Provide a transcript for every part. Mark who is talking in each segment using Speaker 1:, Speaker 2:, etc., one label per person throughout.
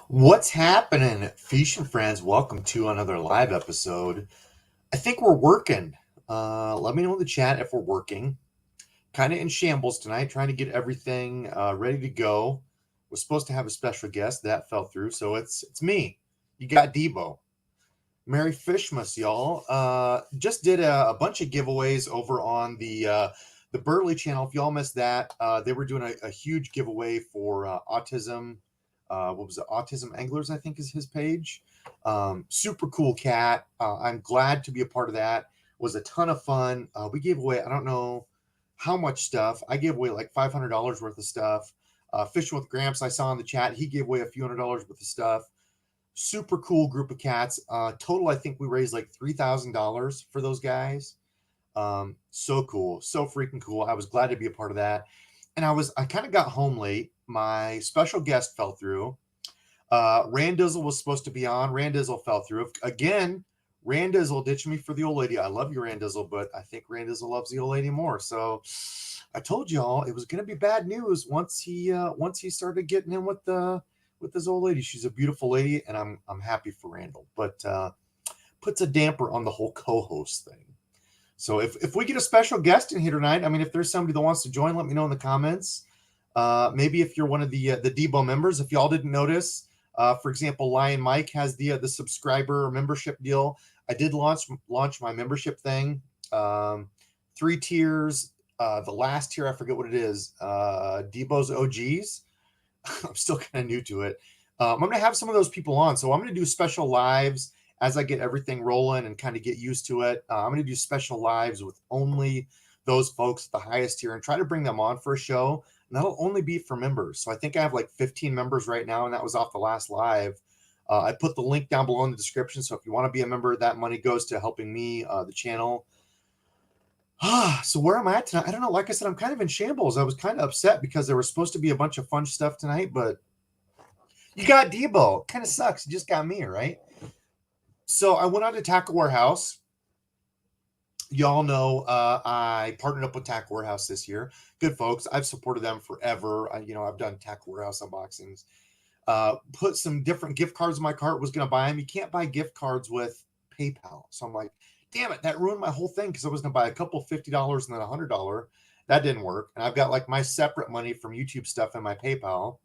Speaker 1: What's happening, Fish and friends? Welcome to another live episode. I think we're working. Let me know in the chat if we're working. Kind of in shambles tonight, trying to get everything ready to go. Was supposed to have a special guest that fell through, so it's me. You got Debo. Merry Fishmas, y'all. Just did a bunch of giveaways over on the Burley channel. If y'all missed that, they were doing a huge giveaway for autism. What was it? Autism Anglers, I think, is his page. Super cool cat. I'm glad to be a part of that. Was a ton of fun. We gave away, I don't know how much stuff. I gave away like $500 worth of stuff. Fishing with Gramps, I saw in the chat, he gave away a few $100s worth of stuff. Super cool group of cats. Total, I think we raised like $3,000 for those guys. So cool, so freaking cool. I was glad to be a part of that. And I kind of got home late. My special guest fell through. Randizzle was supposed to be on. Randizzle fell through. Again, Randizzle ditched me for the old lady. I love you, Randizzle, but I think Randizzle loves the old lady more. So I told y'all it was going to be bad news once he started getting in with this old lady. She's a beautiful lady, and I'm happy for Randall, but puts a damper on the whole co-host thing. So if we get a special guest in here tonight, I mean, if there's somebody that wants to join, let me know in the comments. Maybe if you're one of the Debo members, if y'all didn't notice, for example, Lion Mike has the subscriber membership deal. I did launch my membership thing. 3 tiers. The last tier, I forget what it is. Debo's OGs. I'm still kind of new to it. I'm going to have some of those people on. So I'm going to do special lives as I get everything rolling and kind of get used to it. I'm going to do special lives with only those folks at the highest tier and try to bring them on for a show. And that'll only be for members. So I think I have like 15 members right now, and that was off the last live. I put the link down below in the description. So if you want to be a member, that money goes to helping me, the channel. So where am I at tonight? I don't know. Like I said, I'm kind of in shambles. I was kind of upset because there was supposed to be a bunch of fun stuff tonight, but you got Debo. Kind of sucks. You just got me, right? So I went on to Tackle Warehouse. Y'all know I partnered up with Tackle Warehouse this year. Good folks. I've supported them forever. I've done Tackle Warehouse unboxings. Put some different gift cards in my cart. Was going to buy them. You can't buy gift cards with PayPal. So I'm like, damn it, that ruined my whole thing because I was going to buy a couple $50 and then $100. That didn't work. And I've got like my separate money from YouTube stuff in my PayPal.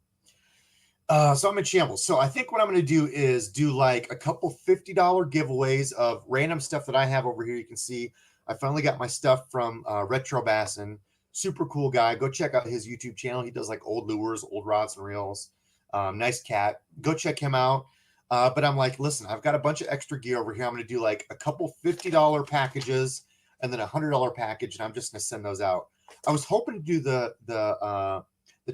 Speaker 1: So I'm in shambles. So I think what I'm going to do is do like a couple $50 giveaways of random stuff that I have over here. You can see I finally got my stuff from Retro Bassin. Super cool guy. Go check out his YouTube channel. He does like old lures, old rods and reels. Nice cat. Go check him out. But I'm like, listen, I've got a bunch of extra gear over here. I'm going to do like a couple $50 packages and then a $100 package, and I'm just going to send those out. I was hoping to do the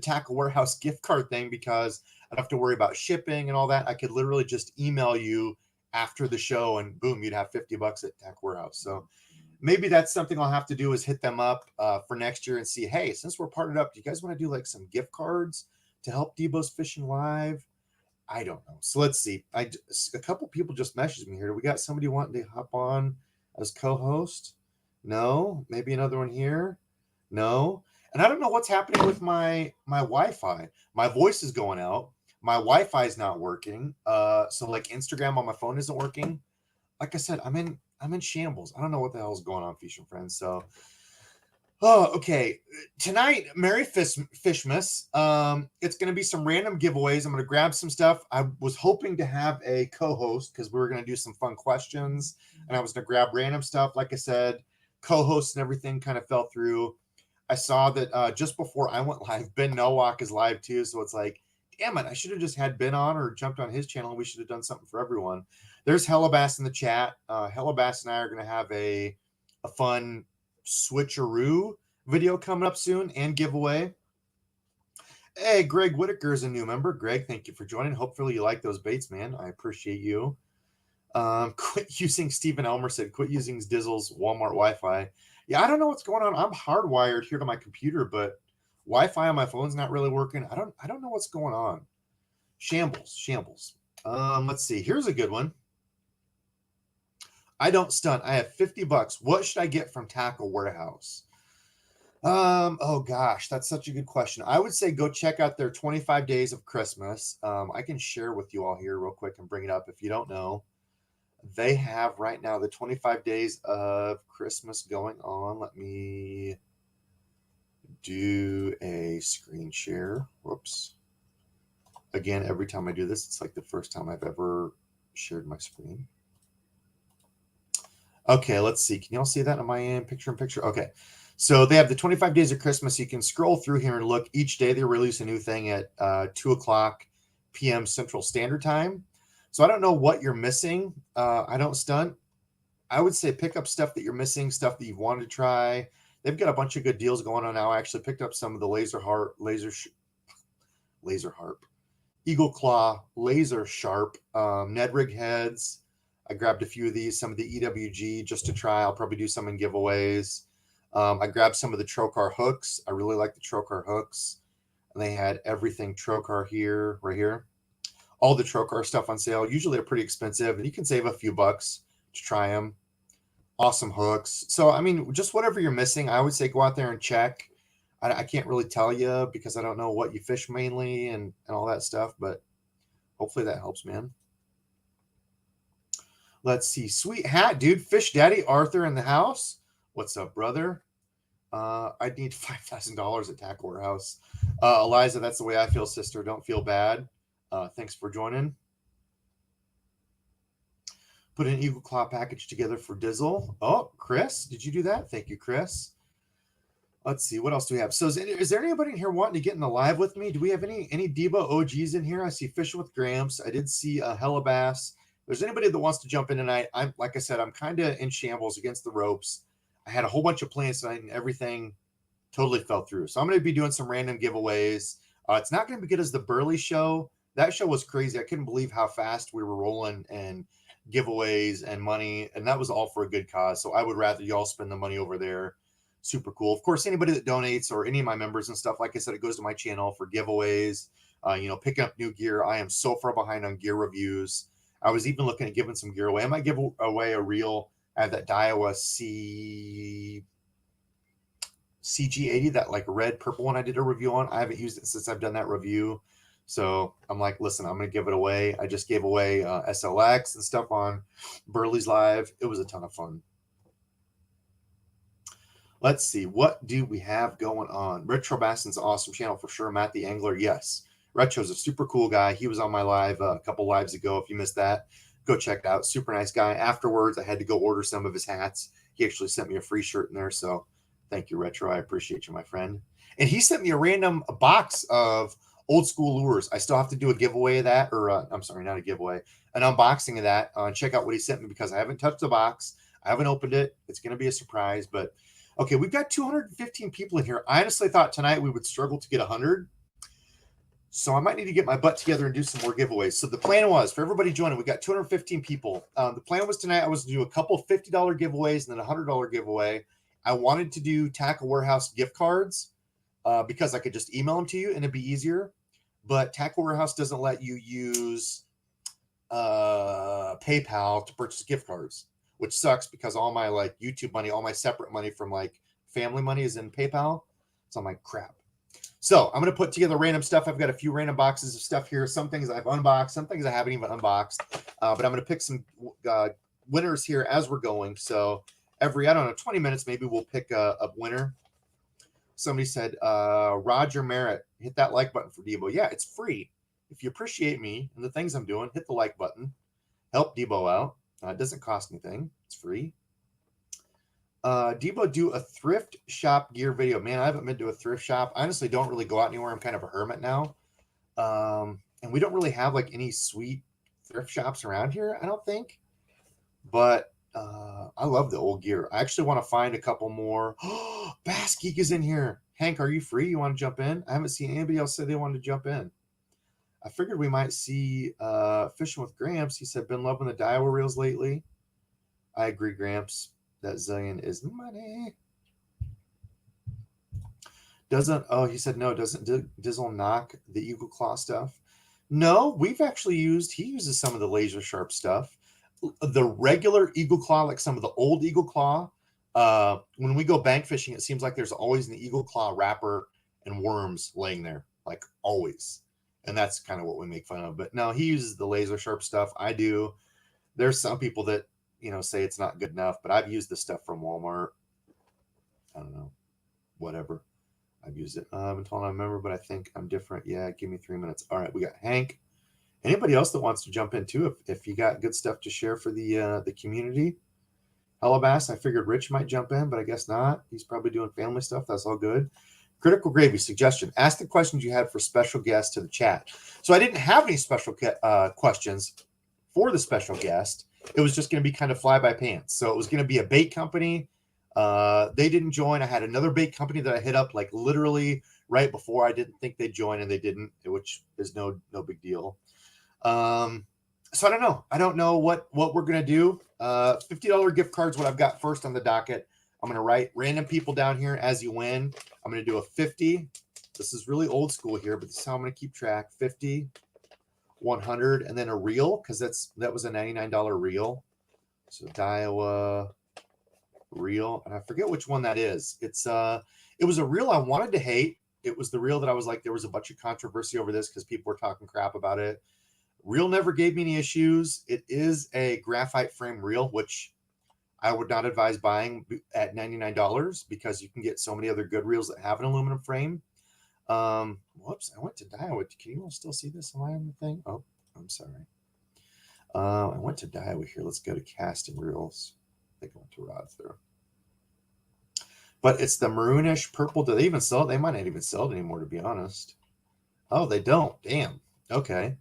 Speaker 1: Tackle Warehouse gift card thing because I don't have to worry about shipping and all that. I could literally just email you after the show and boom, you'd have $50 at Tackle Warehouse. So maybe that's something I'll have to do is hit them up for next year and see, hey, since we're partnered up, do you guys want to do like some gift cards to help Debo's Fishing Live? I don't know. So let's see. A couple people just messaged me here. Do we got somebody wanting to hop on as co-host? No. Maybe another one here? No. And I don't know what's happening with my Wi-Fi. My voice is going out. My Wi-Fi is not working. So like Instagram on my phone isn't working. Like I said, I'm in shambles. I don't know what the hell is going on, Fish and Friends. So, okay. Tonight, Merry Fishmas. It's going to be some random giveaways. I'm going to grab some stuff. I was hoping to have a co-host because we were going to do some fun questions, and I was going to grab random stuff. Like I said, co-hosts and everything kind of fell through. I saw that just before I went live, Ben Nowak is live too. So it's like, damn it, I should have just had Ben on or jumped on his channel. We should have done something for everyone. There's Hellabass in the chat. Hellabass and I are going to have a fun switcheroo video coming up soon and giveaway. Hey, Greg Whitaker is a new member. Greg, thank you for joining. Hopefully you like those baits, man. I appreciate you. Quit using Stephen Elmer said, quit using Dizzle's Walmart Wi-Fi. Yeah, I don't know what's going on. I'm hardwired here to my computer, but Wi-Fi on my phone's not really working. I don't know what's going on. Shambles. Let's see. Here's a good one. I don't stunt. I have $50. What should I get from Tackle Warehouse? Oh gosh, that's such a good question. I would say go check out their 25 days of Christmas. I can share with you all here real quick and bring it up if you don't know. They have right now the 25 days of Christmas going on. Let me do a screen share. Whoops. Again, every time I do this, it's like the first time I've ever shared my screen. Okay, let's see. Can y'all see that on my end? Picture in picture? Okay. So they have the 25 days of Christmas. You can scroll through here and look. Each day they release a new thing at 2 o'clock p.m. Central Standard Time. So I don't know what you're missing. I don't stunt. I would say pick up stuff that you're missing, stuff that you've wanted to try. They've got a bunch of good deals going on now. I actually picked up some of the laser harp, Eagle Claw, laser sharp, Ned rig heads. I grabbed a few of these, some of the EWG just to try. I'll probably do some in giveaways. I grabbed some of the Trocar hooks. I really like the Trocar hooks. And they had everything Trocar here, right here. All the Trocar stuff on sale. Usually they're pretty expensive, and you can save a few bucks to try them. Awesome hooks. So, I mean, just whatever you're missing, I would say go out there and check. I can't really tell you because I don't know what you fish mainly and all that stuff, but hopefully that helps, man. Let's see. Sweet hat, dude. Fish Daddy Arthur in the house. What's up, brother? I need $5,000 at Tackle Warehouse. Eliza, that's the way I feel, sister. Don't feel bad. Thanks for joining. Put an Eagle Claw package together for Dizzle. Oh, Chris, did you do that? Thank you, Chris. Let's see. What else do we have? So is there anybody in here wanting to get in the live with me? Do we have any Debo OGs in here? I see Fishing with Gramps. I did see Hella Bass. If there's anybody that wants to jump in tonight, like I said, I'm kind of in shambles against the ropes. I had a whole bunch of plans tonight and everything totally fell through. So I'm going to be doing some random giveaways. It's not going to be good as the Burley show. That show was crazy. I couldn't believe how fast we were rolling and giveaways and money. And that was all for a good cause. So I would rather y'all spend the money over there. Super cool. Of course, anybody that donates or any of my members and stuff, like I said, it goes to my channel for giveaways, picking up new gear. I am so far behind on gear reviews. I was even looking at giving some gear away. I might give away a reel. I have that Daiwa CG80, that like red purple one I did a review on. I haven't used it since I've done that review. So I'm like, listen, I'm going to give it away. I just gave away SLX and stuff on Burley's Live. It was a ton of fun. Let's see. What do we have going on? Retro Bassin's awesome channel for sure. Matt the Angler. Yes. Retro's a super cool guy. He was on my live a couple lives ago. If you missed that, go check it out. Super nice guy. Afterwards, I had to go order some of his hats. He actually sent me a free shirt in there. So thank you, Retro. I appreciate you, my friend. And he sent me a random box of old school lures. I still have to do a giveaway of that, or I'm sorry, not a giveaway, an unboxing of that. Check out what he sent me because I haven't touched the box. I haven't opened it. It's going to be a surprise, but okay, we've got 215 people in here. I honestly thought tonight we would struggle to get 100. So I might need to get my butt together and do some more giveaways. So the plan was for everybody joining, we got 215 people. The plan was tonight I was to do a couple $50 giveaways and then a $100 giveaway. I wanted to do Tackle Warehouse gift cards because I could just email them to you and it'd be easier. But Tackle Warehouse doesn't let you use PayPal to purchase gift cards, which sucks because all my like YouTube money, all my separate money from like family money is in PayPal. So I'm like, crap. So I'm going to put together random stuff. I've got a few random boxes of stuff here. Some things I've unboxed, some things I haven't even unboxed. But I'm going to pick some winners here as we're going. So every, 20 minutes, maybe we'll pick a winner. Somebody said, Roger Merritt, hit that like button for Debo. Yeah, it's free. If you appreciate me and the things I'm doing, hit the like button. Help Debo out. It doesn't cost anything. It's free. Debo, do a thrift shop gear video. Man, I haven't been to a thrift shop. I honestly don't really go out anywhere. I'm kind of a hermit now. And we don't really have like any sweet thrift shops around here, I don't think. But I love the old gear. I actually want to find a couple more. Bass Geek is in here. Hank, are you free? You want to jump in? I haven't seen anybody else say they wanted to jump in. I figured we might see Fishing with Gramps. He said, been loving the Daiwa reels lately. I agree, Gramps. That zillion is money. He said, no, doesn't Dizzle knock the Eagle Claw stuff? No, we've actually he uses some of the laser sharp stuff. The regular Eagle Claw, like some of the old Eagle Claw, When we go bank fishing, it seems like there's always an eagle claw wrapper and worms laying there, like always. And that's kind of what we make fun of. But no, he uses the laser sharp stuff. I do. There's some people that, say it's not good enough, but I've used the stuff from Walmart. I don't know, whatever. I've used it. I haven't told I remember, but I think I'm different. Yeah, give me 3 minutes. All right, we got Hank. Anybody else that wants to jump in too, if you got good stuff to share for the community? Hellabass, I figured Rich might jump in, but I guess not. He's probably doing family stuff. That's all good. Critical Gravy suggestion. Ask the questions you had for special guests to the chat. So I didn't have any special questions for the special guest. It was just going to be kind of fly by pants. So it was going to be a bait company. They didn't join. I had another bait company that I hit up like literally right before. I didn't think they'd join, and they didn't, which is no big deal. So I don't know. I don't know what we're going to do. $50 gift cards, what I've got first on the docket. I'm going to write random people down here as you win. I'm going to do a 50. This is really old school here, but this is how I'm going to keep track. 50, 100, and then a reel, because that was a $99 reel. So Daiwa reel, and I forget which one that is. It was a reel I wanted to hate. It was the reel that I was like, there was a bunch of controversy over this because people were talking crap about it. Reel never gave me any issues. It is a graphite frame reel, which I would not advise buying at $99 because you can get so many other good reels that have an aluminum frame. Whoops, I went to Daiwa. Can you all still see this? Am I on the thing? Oh, I'm sorry. I went to Daiwa here. Let's go to casting reels. I think I went to rods there. But it's the maroonish purple. Do they even sell it? They might not even sell it anymore, to be honest. Oh, they don't. Damn. Okay.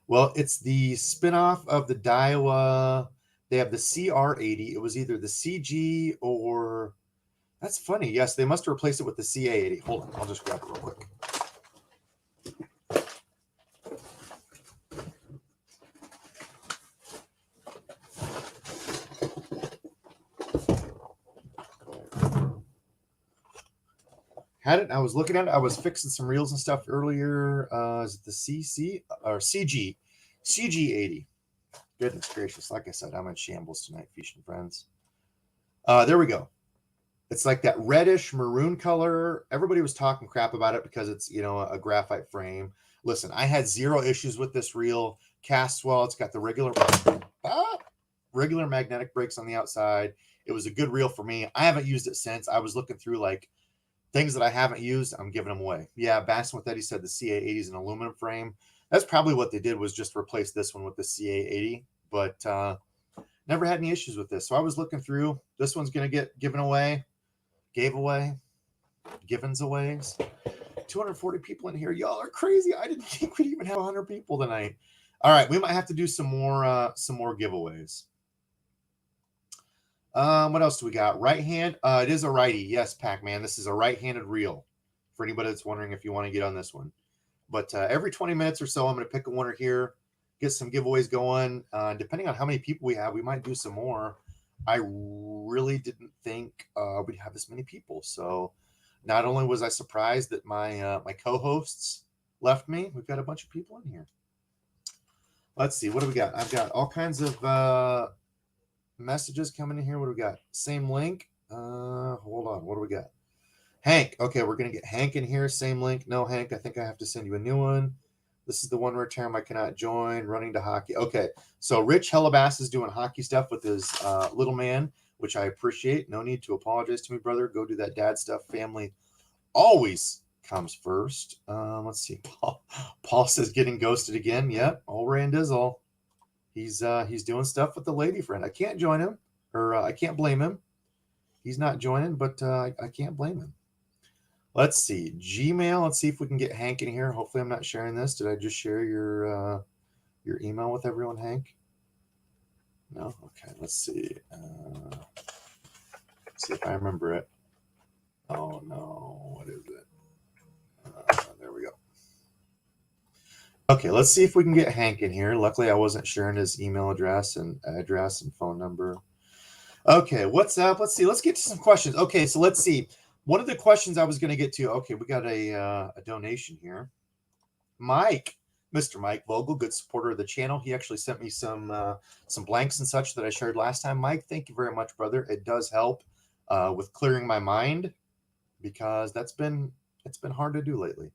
Speaker 1: Well, it's the spinoff of the Daiwa. They have the CR80. It was either the CG or... That's funny. Yes, they must have replaced it with the CA80. Hold on. I'll just grab it real quick. Had it. I was looking at it. I was fixing some reels and stuff earlier. Is it the CC or CG? CG80. Goodness gracious. Like I said, I'm in shambles tonight, fishing friends. There we go. It's like that reddish maroon color. Everybody was talking crap about it because it's, a graphite frame. Listen, I had zero issues with this reel. Casts well. It's got the regular magnetic brakes on the outside. It was a good reel for me. I haven't used it since. I was looking through like things that I haven't used. I'm giving them away. Yeah, Bassin with Eddie said the CA80 is an aluminum frame. That's probably what they did, was just replace this one with the CA80. But never had any issues with this. So I was looking through. This one's going to get given away. Gave away, givens away. 240 people in here. Y'all are crazy. I didn't think we'd even have 100 people tonight. All right, we might have to do some more giveaways. What else do we got? Right hand. It is a righty. Yes, Pac-Man. This is a right-handed reel. For anybody that's wondering if you want to get on this one. But every 20 minutes or so, I'm going to pick a winner here, get some giveaways going. Depending on how many people we have, we might do some more. I really didn't think we'd have this many people. So not only was I surprised that my co-hosts left me, we've got a bunch of people in here. Let's see. What do we got? I've got all kinds of messages coming in here. What do we got? Same link. Hold on. What do we got? Hank. Okay, we're going to get Hank in here. Same link. No, Hank, I think I have to send you a new one. This is the one term I cannot join. Running to hockey. Okay, so Rich Hellabass is doing hockey stuff with his little man, which I appreciate. No need to apologize to me, brother. Go do that dad stuff. Family always comes first. Let's see. Paul says getting ghosted again. Yep, all Randizzle. He's doing stuff with the lady friend. I can't join him, or I can't blame him. He's not joining, but I can't blame him. Let's see. Gmail. Let's see if we can get Hank in here. Hopefully I'm not sharing this. Did I just share your email with everyone, Hank? No? Okay. Let's see. Let's see if I remember it. Oh, no. What is it? There we go. Okay. Let's see if we can get Hank in here. Luckily, I wasn't sharing his email address and phone number. Okay. What's up? Let's see. Let's get to some questions. Okay. So let's see. One of the questions I was going to get to, okay, we got a donation here. Mike, Mr. Mike Vogel, good supporter of the channel. He actually sent me some blanks and such that I shared last time. Mike, thank you very much, brother. It does help. with clearing my mind, because it's been hard to do lately.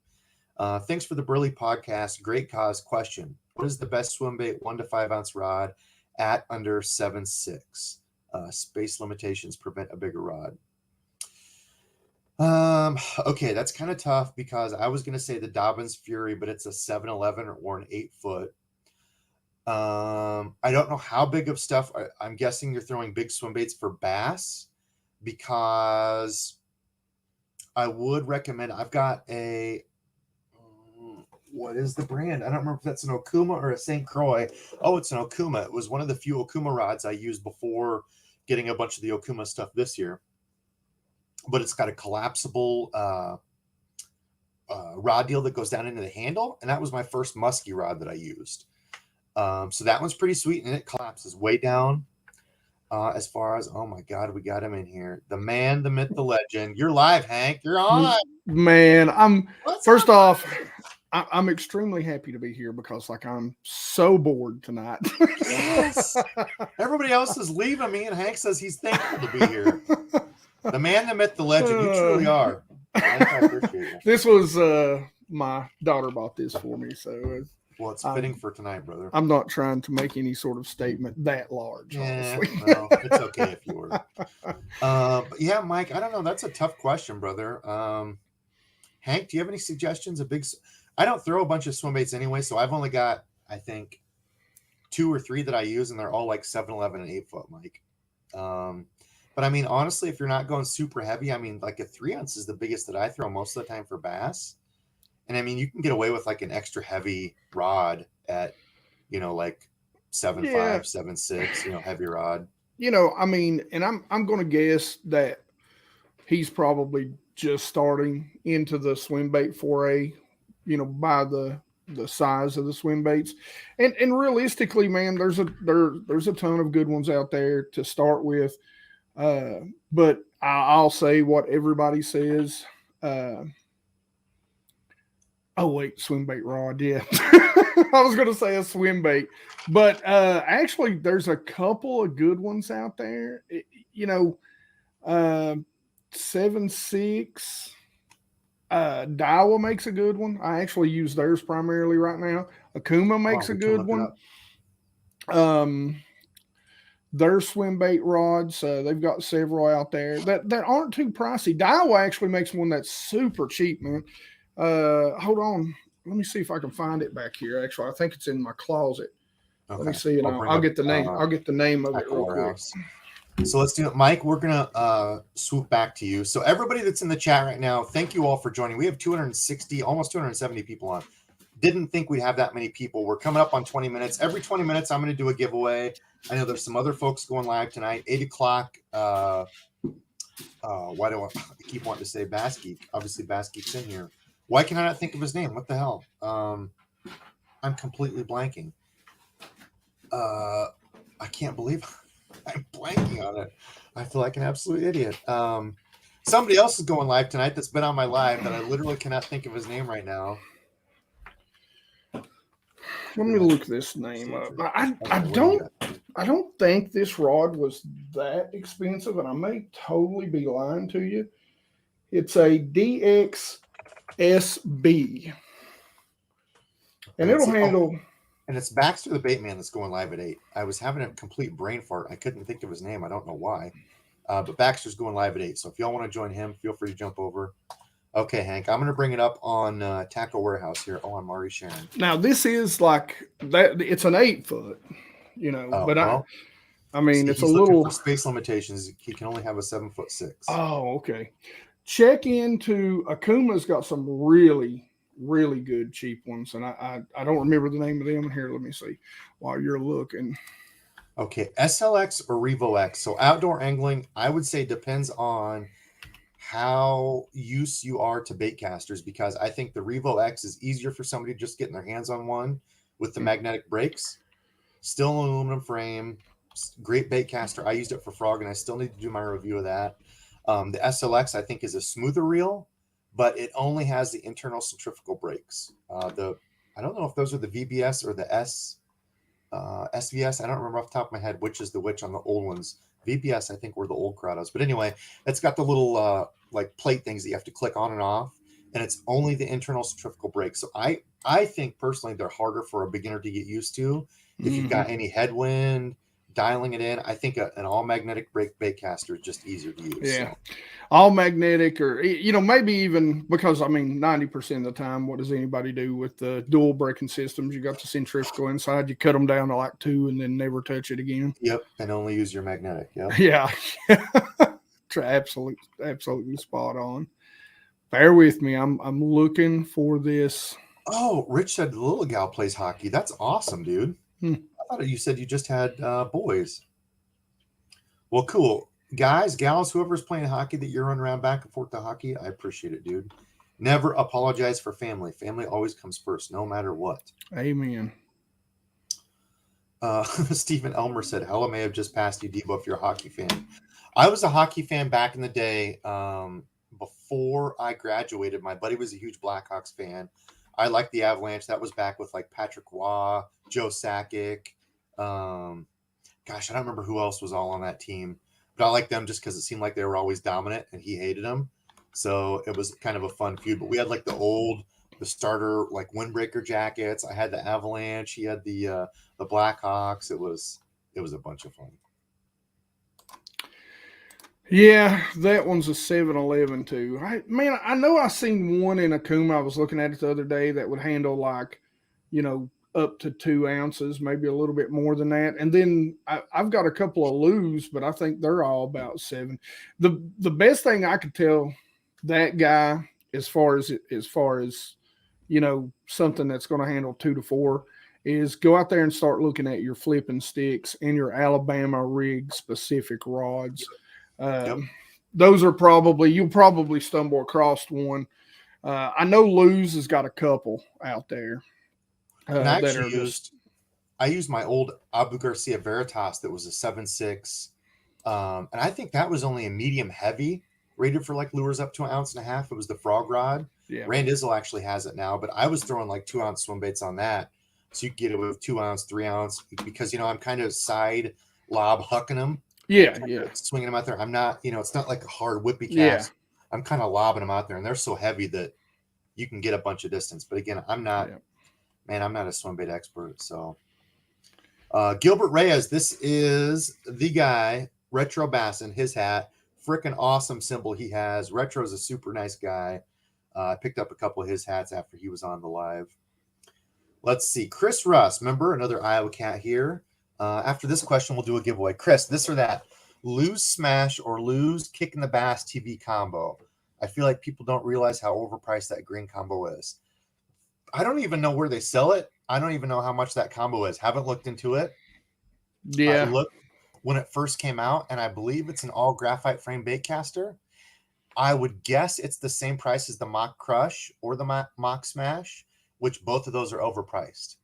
Speaker 1: Thanks for the Burley podcast. Great cause. Question: what is the best swim bait 1 to 5 ounce rod at under 7.6? Space limitations prevent a bigger rod. Okay, that's kind of tough, because I was going to say the Dobbins Fury, but it's a 7-11 or an 8 foot. I don't know how big of stuff. I'm guessing you're throwing big swim baits for bass, because I would recommend, I've got what is the brand? I don't remember if that's an Okuma or a St. Croix. Oh, it's an Okuma. It was one of the few Okuma rods I used before getting a bunch of the Okuma stuff this year. But it's got a collapsible rod deal that goes down into the handle. And that was my first musky rod that I used. So that one's pretty sweet, and it collapses way down. As far as, oh my God, we got him in here. The man, the myth, the legend. You're live, Hank. You're on.
Speaker 2: Man, first off, I'm extremely happy to be here, because I'm so bored tonight.
Speaker 1: Yes. Everybody else is leaving me, and Hank says he's thankful to be here. The man, the myth, the legend. You truly are. I appreciate it.
Speaker 2: This was my daughter bought this for me, so
Speaker 1: well, it's fitting for tonight, brother.
Speaker 2: I'm not trying to make any sort of statement that large.
Speaker 1: Yeah, no, it's okay if you were. But yeah, Mike, I don't know. That's a tough question, brother. Hank, do you have any suggestions? I don't throw a bunch of swim baits anyway, so I've only got, I think, 2 or 3 that I use, and they're all like 7-11 and 8 foot, Mike. But I mean, honestly, if you're not going super heavy, I mean, like a 3 ounce is the biggest that I throw most of the time for bass. And I mean, you can get away with like an extra heavy rod at, like 7.5, 7.6, heavy rod.
Speaker 2: I mean, and I'm going to guess that he's probably just starting into the swim bait foray, by the size of the swim baits. And realistically, man, there's a ton of good ones out there to start with. But I'll say what everybody says. Oh wait, swim bait rod. Yeah. I was going to say a swim bait, but actually there's a couple of good ones out there. 7.6. Daiwa makes a good one. I actually use theirs primarily right now. Okuma makes a good one. Their swim bait rods, they've got several out there that aren't too pricey. Daiwa actually makes one that's super cheap, man. Hold on. Let me see if I can find it back here. Actually, I think it's in my closet. Okay. Let me see it. I'll get the name. I'll get the name of it real quick.
Speaker 1: So let's do it. Mike, we're going to swoop back to you. So everybody that's in the chat right now, thank you all for joining. We have 260, almost 270 people on. Didn't think we'd have that many people. We're coming up on 20 minutes. Every 20 minutes, I'm going to do a giveaway. I know there's some other folks going live tonight. 8 o'clock. Why do I keep wanting to say Bass Geek? Obviously, Bass Geek's in here. Why can I not think of his name? What the hell? I'm completely blanking. I can't believe I'm blanking on it. I feel like an absolute idiot. Somebody else is going live tonight that's been on my live that I literally cannot think of his name right now.
Speaker 2: Let me look this name up. I don't think this rod was that expensive, and I may totally be lying to you. It's a DXSB. And it'll handle...
Speaker 1: And it's Baxter the Baitman that's going live at 8. I was having a complete brain fart. I couldn't think of his name. I don't know why. But Baxter's going live at 8. So if y'all want to join him, feel free to jump over. Okay, Hank, I'm going to bring it up on Tackle Warehouse here. Oh, I'm already sharing.
Speaker 2: Now, this is like that. It's an 8 foot, but well, I mean, it's a little
Speaker 1: for space limitations. He can only have a 7'6".
Speaker 2: Oh, okay. Check into Akuma's got some really good cheap ones, and I don't remember the name of them. Here, let me see while you're looking.
Speaker 1: Okay, SLX or Revo X. So outdoor angling, I would say depends on how used you are to bait casters, because I think the Revo X is easier for somebody just getting their hands on one with the magnetic brakes. Still an aluminum frame, great bait caster. I used it for frog, and I still need to do my review of that. The SLX I think is a smoother reel, but it only has the internal centrifugal brakes. I don't know if those are the VBS or the SVS. I don't remember off the top of my head which is the which on the old ones. VBS, I think, were the old Corrados. But anyway, it's got the little like plate things that you have to click on and off, and it's only the internal centrifugal brake. So I think personally they're harder for a beginner to get used to. If you've got any headwind, dialing it in, I think an all magnetic brake caster is just easier to use.
Speaker 2: Yeah.
Speaker 1: So.
Speaker 2: All magnetic, or, maybe even because, 90% of the time, what does anybody do with the dual braking systems? You got the centrifugal inside, you cut them down to like 2 and then never touch it again.
Speaker 1: Yep. And only use your magnetic. Yep.
Speaker 2: Yeah. Absolutely spot on. Bear with me. I'm looking for this.
Speaker 1: Oh, Rich said the little gal plays hockey. That's awesome, dude. I thought you said you just had boys. Well, cool. Guys, gals, whoever's playing hockey that you're running around back and forth to hockey, I appreciate it, dude. Never apologize for family. Family always comes first, no matter what.
Speaker 2: Amen.
Speaker 1: Stephen Elmer said, Hella may have just passed you, Debo, if you're a hockey fan. I was a hockey fan back in the day. Before I graduated, my buddy was a huge Blackhawks fan. I liked the Avalanche. That was back with like Patrick Waugh, Joe Sakic. Gosh, I don't remember who else was all on that team. But I liked them just because it seemed like they were always dominant and he hated them. So it was kind of a fun feud. But we had like the starter like windbreaker jackets. I had the Avalanche. He had the Blackhawks. It was a bunch of fun.
Speaker 2: Yeah, that one's a 7-Eleven too. I know I seen one in Akuma. I was looking at it the other day that would handle like, up to 2 ounces, maybe a little bit more than that. And then I've got a couple of loos, but I think they're all about 7. The best thing I could tell that guy as far as something that's going to handle 2 to 4 is go out there and start looking at your flipping sticks and your Alabama rig specific rods. Those are you'll probably stumble across one. I know Lou's has got a couple out there.
Speaker 1: I used my old Abu Garcia Veritas that was a 7.6. And I think that was only a medium heavy, rated for like lures up to 1.5 ounces. It was the frog rod.
Speaker 2: Yeah.
Speaker 1: Rand Izzle actually has it now, but I was throwing like 2-ounce swim baits on that. So you can get it with 2 ounce, 3 ounce, because, I'm kind of side lob hucking them.
Speaker 2: Yeah.
Speaker 1: Swinging them out there. I'm not, it's not like a hard whippy cast. Yeah. I'm kind of lobbing them out there, and they're so heavy that you can get a bunch of distance. But again, I'm not a swim bait expert. So Gilbert Reyes, this is the guy, Retro Bassin, his hat, freaking awesome symbol he has. Retro's a super nice guy. I picked up a couple of his hats after he was on the live. Let's see. Chris Russ, remember, another Iowa cat here. After this question, we'll do a giveaway. Chris, this or that, lose smash or lose kick in the bass TV combo. I feel like people don't realize how overpriced that green combo is. I don't even know where they sell it. I don't even know how much that combo is. Haven't looked into it.
Speaker 2: Yeah.
Speaker 1: I looked when it first came out, and I believe it's an all graphite frame bait caster. I would guess it's the same price as the Mock Crush or the Mock Smash, which both of those are overpriced.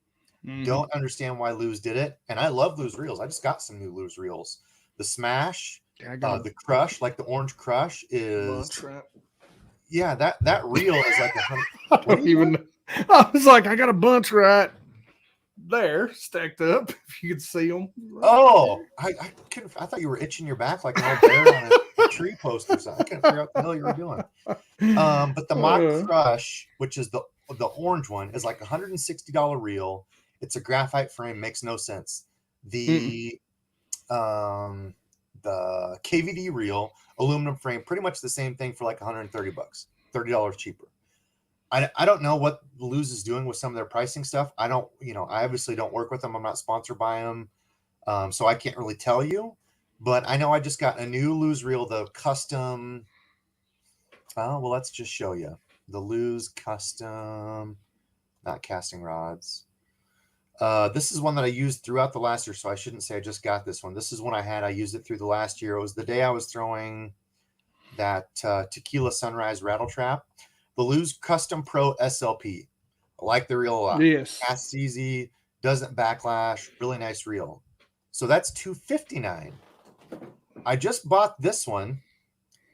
Speaker 1: Don't understand why Luz did it. And I love Luz reels. I just got some new Luz reels. The Smash, the Crush, like the Orange Crush is... Yeah, that reel is like
Speaker 2: I don't even know. I was like, I got a bunch right there stacked up. If you could see them.
Speaker 1: Oh, I thought you were itching your back like an old bear on a tree post or something. I couldn't figure out what the hell you were doing. But the Mock Crush, which is the orange one, is like $160 reel. It's a graphite frame. Makes no sense. The KVD reel, aluminum frame, pretty much the same thing for like $130, $30 cheaper. I don't know what Luz is doing with some of their pricing stuff. I obviously don't work with them. I'm not sponsored by them. So I can't really tell you, but I know I just got a new Luz reel, the custom. Let's just show you the Luz custom, not casting rods. This is one that I used throughout the last year, so I shouldn't say I just got this one. This is one I used it through the last year. It was the day I was throwing that Tequila Sunrise rattle trap. The Luz Custom Pro SLP. I like the reel a lot.
Speaker 2: Yes.
Speaker 1: Casts easy, doesn't backlash, really nice reel. So that's $259. I just bought this one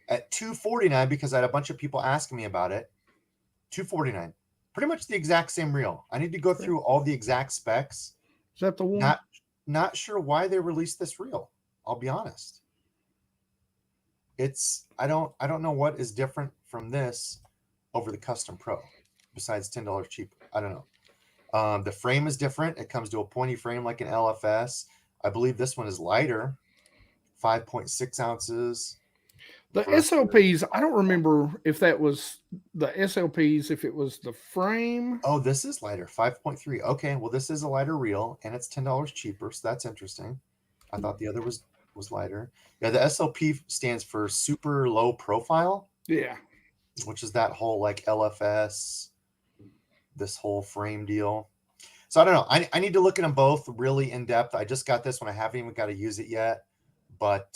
Speaker 1: at $249 because I had a bunch of people asking me about it. $249. Pretty much the exact same reel. I need to go through all the exact specs.
Speaker 2: Is that the one?
Speaker 1: Not sure why they released this reel. I'll be honest. I don't know what is different from this over the Custom Pro besides $10 cheaper. I don't know. The frame is different. It comes to a pointy frame like an LFS. I believe this one is lighter, 5.6 ounces.
Speaker 2: The
Speaker 1: Versus
Speaker 2: SLPs, I don't remember if that was the SLPs, if it was the frame.
Speaker 1: oh, this is lighter, 5.3. Okay, well, this is a lighter reel, and it's $10 cheaper, so that's interesting. I thought the other was lighter. Yeah, the SLP stands for super low profile,
Speaker 2: Yeah.
Speaker 1: which is that whole like LFS, this whole frame deal. So I don't know. I need to look at them both really in depth. I just got this one. I haven't even got to use it yet, but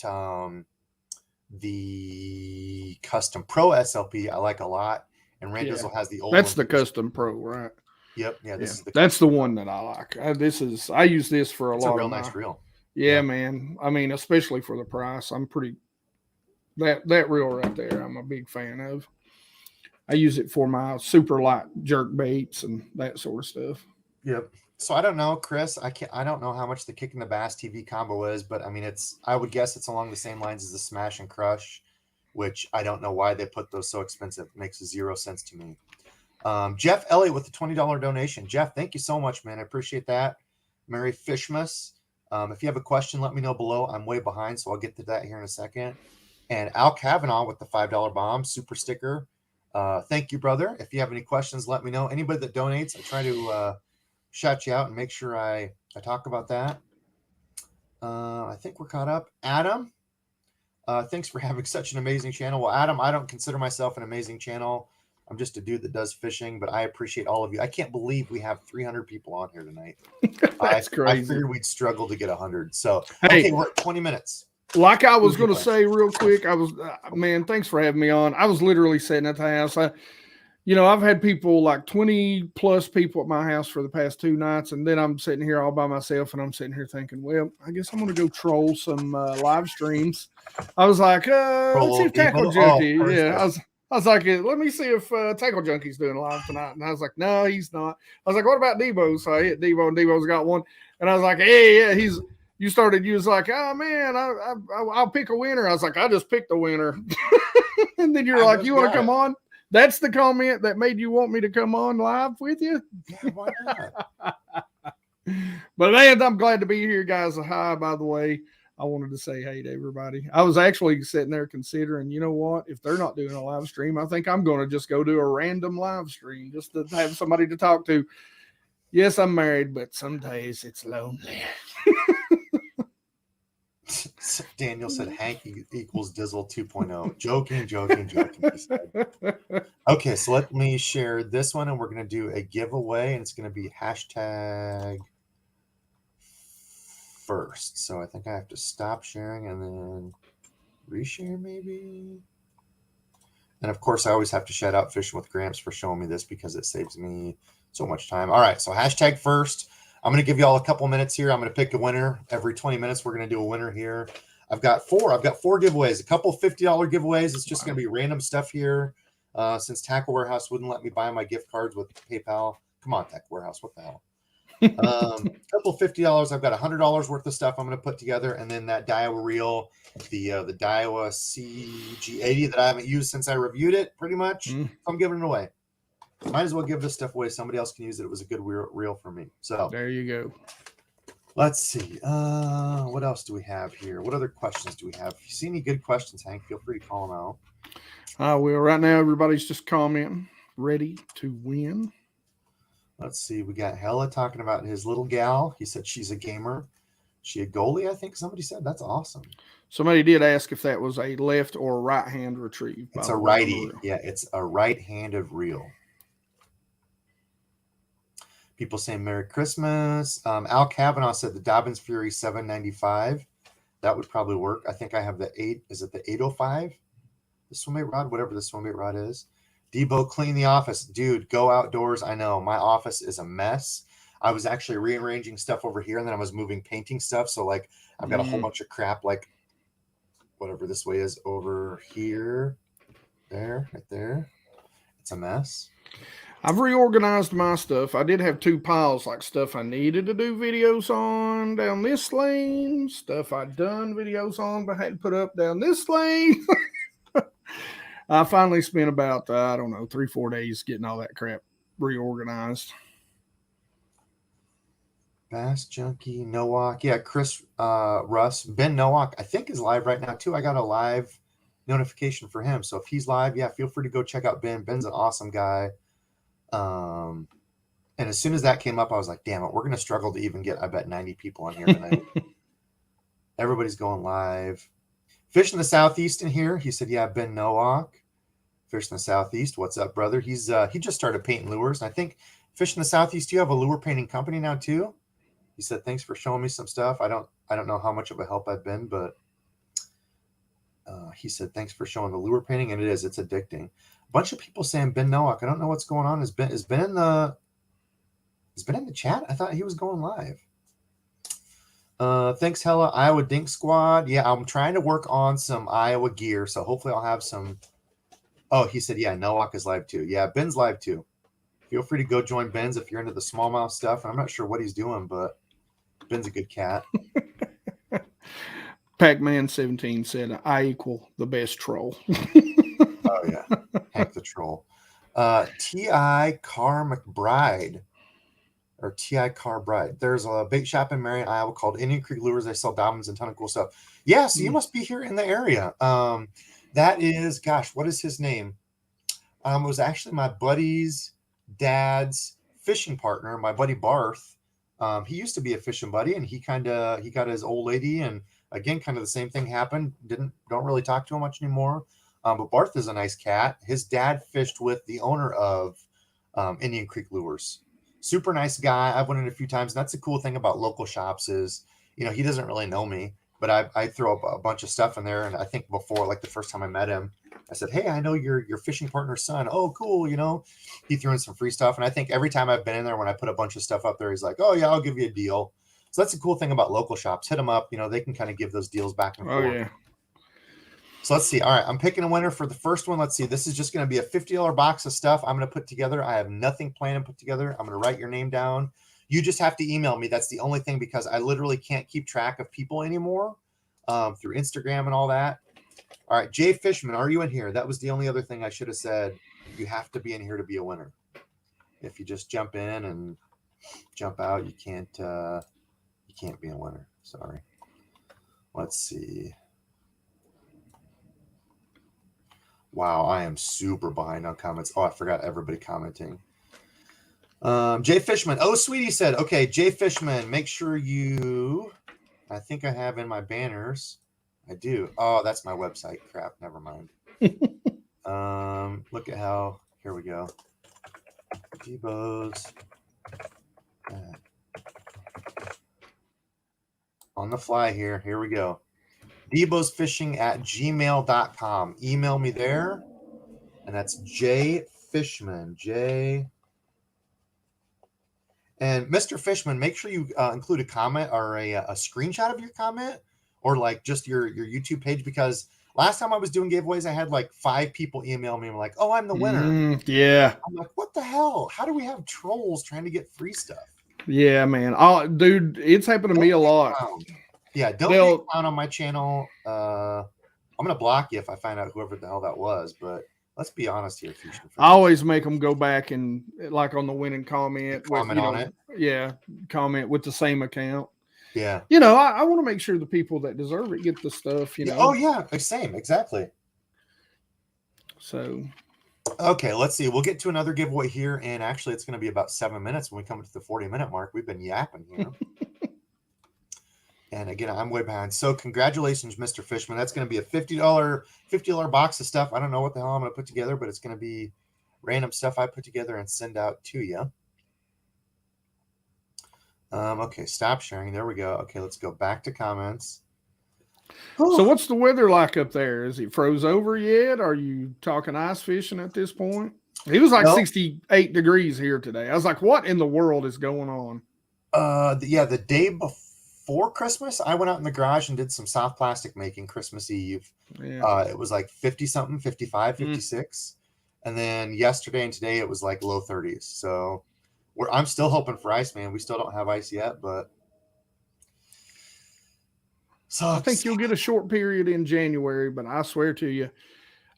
Speaker 1: the Custom Pro SLP I like a lot, and Randall has the old
Speaker 2: That's
Speaker 1: one.
Speaker 2: the Custom Pro, right?
Speaker 1: Yep. Yeah, this is the
Speaker 2: that's the
Speaker 1: Custom
Speaker 2: one that I like. I use this for
Speaker 1: It's
Speaker 2: a
Speaker 1: a
Speaker 2: lot
Speaker 1: real
Speaker 2: of
Speaker 1: nice reel.
Speaker 2: Yeah, man. I mean, especially for the price, I'm pretty that reel right there. I'm a big fan of. I use it for my super light jerk baits and that sort of stuff.
Speaker 1: Yep. So I don't know, Chris. I don't know how much the Kick and the Bass TV combo is, but I mean, I would guess it's along the same lines as the Smash and Crush, which I don't know why they put those so expensive. It makes 0 sense to me. Jeff Elliott with the $20 donation. Jeff, thank you so much, man. I appreciate that. Merry Fishmas. If you have a question, let me know below. I'm way behind, so I'll get to that here in a second. And Al Kavanaugh with the $5 bomb super sticker. Thank you, brother. If you have any questions, let me know. Anybody that donates, I try to shout you out and make sure I talk about that. I think we're caught up. Adam, thanks for having such an amazing channel. Well, Adam, I don't consider myself an amazing channel. I'm just a dude that does fishing, but I appreciate all of you. I can't believe we have 300 people on here tonight.
Speaker 2: That's crazy.
Speaker 1: I figured we'd struggle to get 100. So, okay, we're at 20 minutes.
Speaker 2: Like I was going to say real quick, man, thanks for having me on. I was literally sitting at the house. I've had people like 20 plus people at my house for the past 2 nights. And then I'm sitting here all by myself and I'm sitting here thinking, well, I guess I'm going to go troll some live streams. I was like, let's see if Tackle Junkie. I was like, let me see if Tackle Junkie's doing live tonight. And I was like, no, he's not. I was like, what about DEBO'S? So I hit DEBO and DEBO'S got one. And I was like, hey, yeah, you was like, oh man, I'll pick a winner. I was like, I just picked a winner. And then you're like, you want to come on? That's the comment that made you want me to come on live with you.
Speaker 1: Yeah, why not?
Speaker 2: But man, I'm glad to be here, guys. Hi, by the way. I wanted to say hey to everybody. I was actually sitting there considering, you know what? If they're not doing a live stream, I think I'm going to just go do a random live stream just to have somebody to talk to. Yes, I'm married, but some days it's lonely.
Speaker 1: Daniel said Hank equals Dizzle 2.0. Joking. Okay, so let me share this one, and we're going to do a giveaway, and it's going to be hashtag first. So I think I have to stop sharing and then reshare maybe. And of course, I always have to shout out Fishing with Gramps for showing me this because it saves me so much time. All right, so hashtag first. I'm going to give you all a couple minutes here. I'm going to pick a winner. Every 20 minutes, we're going to do a winner here. I've got 4 giveaways, a couple $50 giveaways. It's just going to be random stuff here. Since Tackle Warehouse wouldn't let me buy my gift cards with PayPal. Come on, Tackle Warehouse, what the hell? A couple $50. I've got $100 worth of stuff I'm going to put together. And then that Daiwa reel, the Daiwa CG80 that I haven't used since I reviewed it, pretty much. I'm giving it away. Might as well give this stuff away. Somebody else can use it. It was a good reel for me. So
Speaker 2: there you go.
Speaker 1: Let's see. What else do we have here? What other questions do we have? If you see any good questions, Hank, feel free to call them out.
Speaker 2: I will. Right now, everybody's just commenting, ready to win.
Speaker 1: Let's see. We got Hella talking about his little gal. He said she's a gamer. She a goalie, I think somebody said. That's awesome.
Speaker 2: Somebody did ask if that was a left or right hand retrieve.
Speaker 1: It's a righty. Yeah, it's a right-handed reel. People saying Merry Christmas. Al Kavanaugh said the Dobbins Fury 795. That would probably work. I think I have the 8. Is it the 805? The swimbait rod, whatever the swimbait rod is. Debo, clean the office. Dude, go outdoors. I know. My office is a mess. I was actually rearranging stuff over here, and then I was moving painting stuff. So, like, I've got a whole bunch of crap, like, whatever this way is over here. There, right there. It's a mess.
Speaker 2: I've reorganized my stuff. I did have 2 piles, like stuff I needed to do videos on down this lane, stuff I'd done videos on but hadn't put up down this lane. I finally spent about, I don't know, 3-4 days getting all that crap reorganized.
Speaker 1: Bass Junkie, Nowak. Yeah, Chris, Russ, Ben Nowak, I think is live right now too. I got a live notification for him. So if he's live, yeah, feel free to go check out Ben. Ben's an awesome guy. And as soon as that came up, I was like, damn it, we're going to struggle to even get, I bet, 90 people on here tonight. Everybody's going live. Fish in the Southeast in here. He said, yeah, Ben Nowak. Fish in the Southeast. What's up, brother? He just started painting lures. And I think Fish in the Southeast, you have a lure painting company now too? He said, thanks for showing me some stuff. I don't know how much of a help I've been, but he said, thanks for showing the lure painting. And it's addicting. A bunch of people saying Ben Nowak. I don't know what's going on. Has Ben in the chat? I thought he was going live. Thanks, Hella. Iowa Dink Squad. Yeah, I'm trying to work on some Iowa gear, so hopefully I'll have some. Oh, he said, yeah, Nowak is live too. Yeah, Ben's live too. Feel free to go join Ben's if you're into the smallmouth stuff. And I'm not sure what he's doing, but Ben's a good cat.
Speaker 2: Pac-Man 17 said, I equal the best troll.
Speaker 1: Oh, yeah. Hank the troll. T.I. Carr McBride. Or T.I. Carr Bride. There's a bait shop in Marion, Iowa called Indian Creek Lures. They sell diamonds and a ton of cool stuff. Yeah, so you must be here in the area. That is, gosh, what is his name? It was actually my buddy's dad's fishing partner, my buddy Barth. He used to be a fishing buddy, and he got his old lady, and again, kind of the same thing happened. Don't really talk to him much anymore. But Barth is a nice cat. His dad fished with the owner of Indian Creek Lures. Super nice guy. I've went in a few times. And that's the cool thing about local shops is, he doesn't really know me, but I throw up a bunch of stuff in there. And I think before, like the first time I met him, I said, hey, I know your fishing partner's son. Oh, cool. He threw in some free stuff. And I think every time I've been in there, when I put a bunch of stuff up there, he's like, oh yeah, I'll give you a deal. So that's the cool thing about local shops. Hit them up. They can kind of give those deals back and forth.
Speaker 2: Oh yeah.
Speaker 1: So let's see. All right, I'm picking a winner for the first one. Let's see. This is just going to be a $50 box of stuff I'm going to put together. I have nothing planned to put together. I'm going to write your name down. You just have to email me. That's the only thing, because I literally can't keep track of people anymore through Instagram and all that. All right, Jay Fishman, are you in here? That was the only other thing I should have said. You have to be in here to be a winner. If you just jump in and jump out, you can't be a winner. Sorry. Let's see. Wow, I am super behind on comments. Oh, I forgot everybody commenting. Jay Fishman. Oh, Sweetie said, okay, Jay Fishman, make sure I think I have in my banners. I do. Oh, that's my website. Crap, never mind. Look at how, here we go. DEBO'S. On the fly here. Here we go. DEBO'SFishing@gmail.com. Email me there. And that's Jay Fishman. And Mr. Fishman, make sure you include a comment or a screenshot of your comment, or like just your YouTube page, because last time I was doing giveaways, I had like 5 people email me and like, oh, I'm the winner.
Speaker 2: Yeah.
Speaker 1: I'm like, what the hell? How do we have trolls trying to get free stuff?
Speaker 2: Yeah, man. Oh, dude, it's happened to me a lot.
Speaker 1: Yeah, don't be a clown on my channel. I'm gonna block you if I find out whoever the hell that was. But let's be honest here, Fusion.
Speaker 2: I always make them go back and, like, on the winning comment,
Speaker 1: on it.
Speaker 2: Yeah, comment with the same account.
Speaker 1: Yeah.
Speaker 2: I want to make sure the people that deserve it get the stuff.
Speaker 1: Oh yeah, same, exactly.
Speaker 2: So.
Speaker 1: Okay, let's see. We'll get to another giveaway here, and actually, it's going to be about 7 minutes when we come to the 40-minute mark. We've been yapping here. And again, I'm way behind. So congratulations, Mr. Fishman. That's going to be a $50 box of stuff. I don't know what the hell I'm going to put together, but it's going to be random stuff I put together and send out to you. Okay, stop sharing. There we go. Okay, let's go back to comments.
Speaker 2: So what's the weather like up there? Is it froze over yet? Are you talking ice fishing at this point? It was like 68 degrees here today. I was like, what in the world is going on?
Speaker 1: The day before Christmas, I went out in the garage and did some soft plastic making Christmas Eve. Yeah. It was like 50 something, 55, 56. And then yesterday and today it was like low 30s. So I'm still hoping for ice, man. We still don't have ice yet, but
Speaker 2: I
Speaker 1: sucks.
Speaker 2: think you'll get a short period in January, but I swear to you,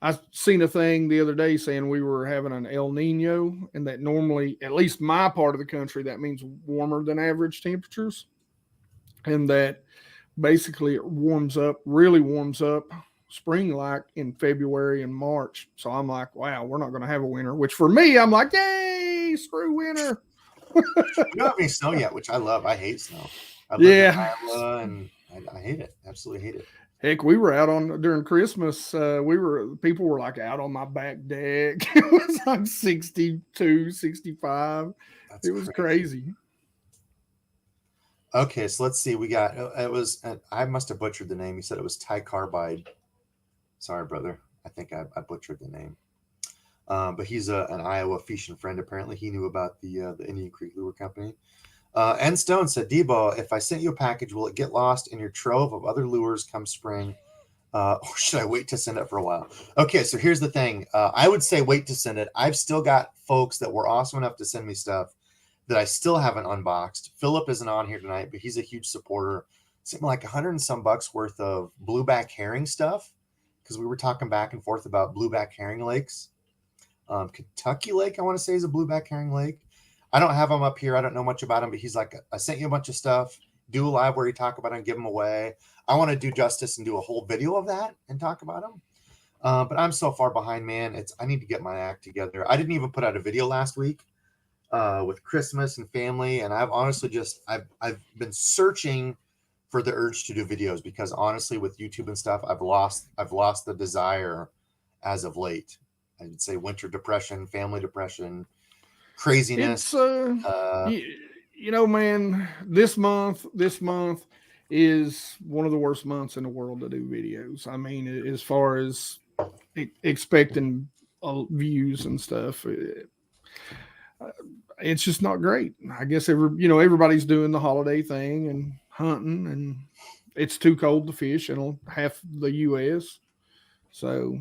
Speaker 2: I seen a thing the other day saying we were having an El Nino, and that normally, at least my part of the country, that means warmer than average temperatures, and that basically it warms up, really warms up spring like in February and March. So I'm like, wow, we're not going to have a winter, which for me, I'm like, yay, screw winter.
Speaker 1: We don't have any snow yet, which I love. I hate snow. I lived in
Speaker 2: Yeah.
Speaker 1: Iowa and I hate it. Absolutely hate it.
Speaker 2: Heck, we were out on during Christmas. People were like out on my back deck. It was like 62, 65.
Speaker 1: That's
Speaker 2: It was crazy.
Speaker 1: Okay, so let's see. We got I must have butchered the name. You said it was Ty Carbide. Sorry, brother. I think I butchered the name. But he's an Iowa fishing friend. Apparently, he knew about the Indian Creek Lure Company. N Stone said, Debo, if I sent you a package, will it get lost in your trove of other lures come spring? Or should I wait to send it for a while? Okay, so here's the thing. I would say wait to send it. I've still got folks that were awesome enough to send me stuff that I still haven't unboxed. Philip isn't on here tonight, but he's a huge supporter. Something like 100 and some bucks worth of blueback herring stuff, because we were talking back and forth about blueback herring lakes. Kentucky Lake, I want to say, is a blueback herring lake. I don't have him up here. I don't know much about him, but he's like, I sent you a bunch of stuff. Do a live where you talk about him, give them away. I want to do justice and do a whole video of that and talk about them. But I'm so far behind, man. I need to get my act together. I didn't even put out a video last week with Christmas and family, and I've honestly I've been searching for the urge to do videos, because honestly, with YouTube and stuff, I've lost the desire as of late. I would say winter depression, family depression, craziness.
Speaker 2: It's you know, man, this month is one of the worst months in the world to do videos. I mean, as far as expecting views and stuff, it's just not great. I guess everybody's doing the holiday thing and hunting, and it's too cold to fish in half the U.S. So.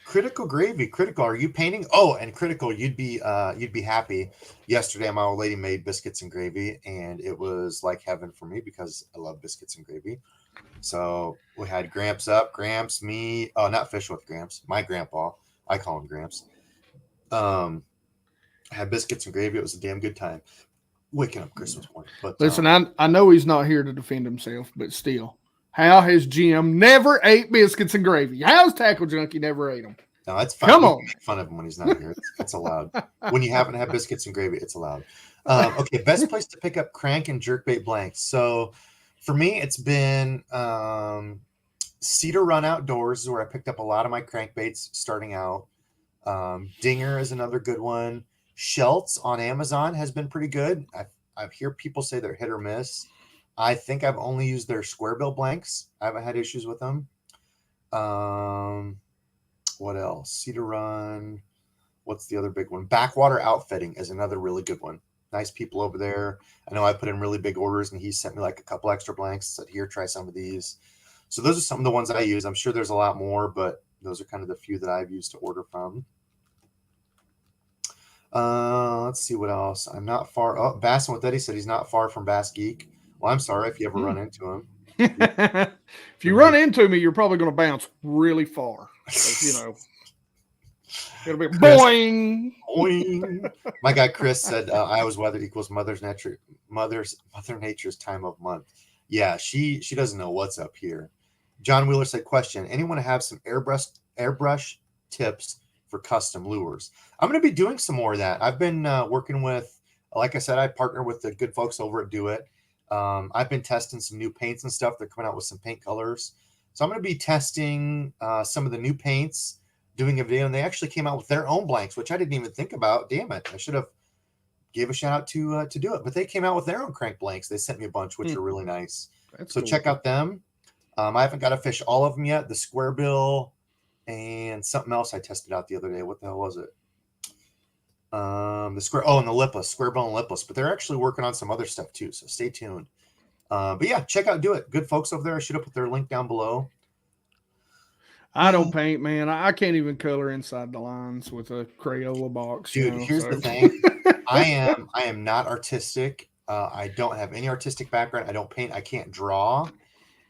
Speaker 1: Critical Gravy, Critical, are you painting? Oh, and Critical, you'd be happy. Yesterday, my old lady made biscuits and gravy, and it was like heaven for me because I love biscuits and gravy. So we had Gramps up, Gramps, me. Oh, not Fish with Gramps, my grandpa. I call him Gramps. I had biscuits and gravy. It was a damn good time. Waking up Christmas morning. But
Speaker 2: listen, I know he's not here to defend himself, but still. How has Jim never ate biscuits and gravy? How's Tackle Junkie never ate them?
Speaker 1: No, that's fine.
Speaker 2: Come on.
Speaker 1: Make fun of him when he's not here. It's allowed. When you haven't had biscuits and gravy, it's allowed. Okay, best place to pick up crank and jerkbait blanks. So for me, it's been Cedar Run Outdoors is where I picked up a lot of my crankbaits starting out. Dinger is another good one. Shelts on Amazon has been pretty good. I hear people say they're hit or miss. I think I've only used their square bill blanks. I haven't had issues with them. What else? Cedar Run. What's the other big one? Backwater Outfitting is another really good one. Nice people over there. I know I put in really big orders, and he sent me like a couple extra blanks. Said, here, try some of these. So those are some of the ones I use. I'm sure there's a lot more, but those are kind of the few that I've used to order from. Let's see what else. I'm not far. Oh, Bassin with Eddie said he's not far from Bass Geek. Well, I'm sorry if you ever run into him.
Speaker 2: If you run into me, you're probably going to bounce really far. It'll be boing.
Speaker 1: Boing. My guy Chris said Iowa's weather equals Mother Nature's time of month. Yeah, she doesn't know what's up here. John Wheeler said, question, anyone have some airbrush tips for custom lures? I'm going to be doing some more of that. I've been working with, like I said, I partner with the good folks over at Do It. I've been testing some new paints and stuff. They're coming out with some paint colors. So I'm going to be testing some of the new paints, doing a video, and they actually came out with their own blanks, which I didn't even think about. Damn it. I should have gave a shout out to Do It, but they came out with their own crank blanks. They sent me a bunch, which are really nice. That's so cool. Check out them. I haven't got to fish all of them yet. The square bill and something else I tested out the other day. What the hell was it? The square, and the lipless, square bill and lipless, but they're actually working on some other stuff too. So stay tuned. But yeah, check out Do It. Good folks over there. I should have put their link down below.
Speaker 2: I don't paint, man. I can't even color inside the lines with a Crayola box,
Speaker 1: Dude, here's the thing. I am not artistic. I don't have any artistic background. I don't paint. I can't draw.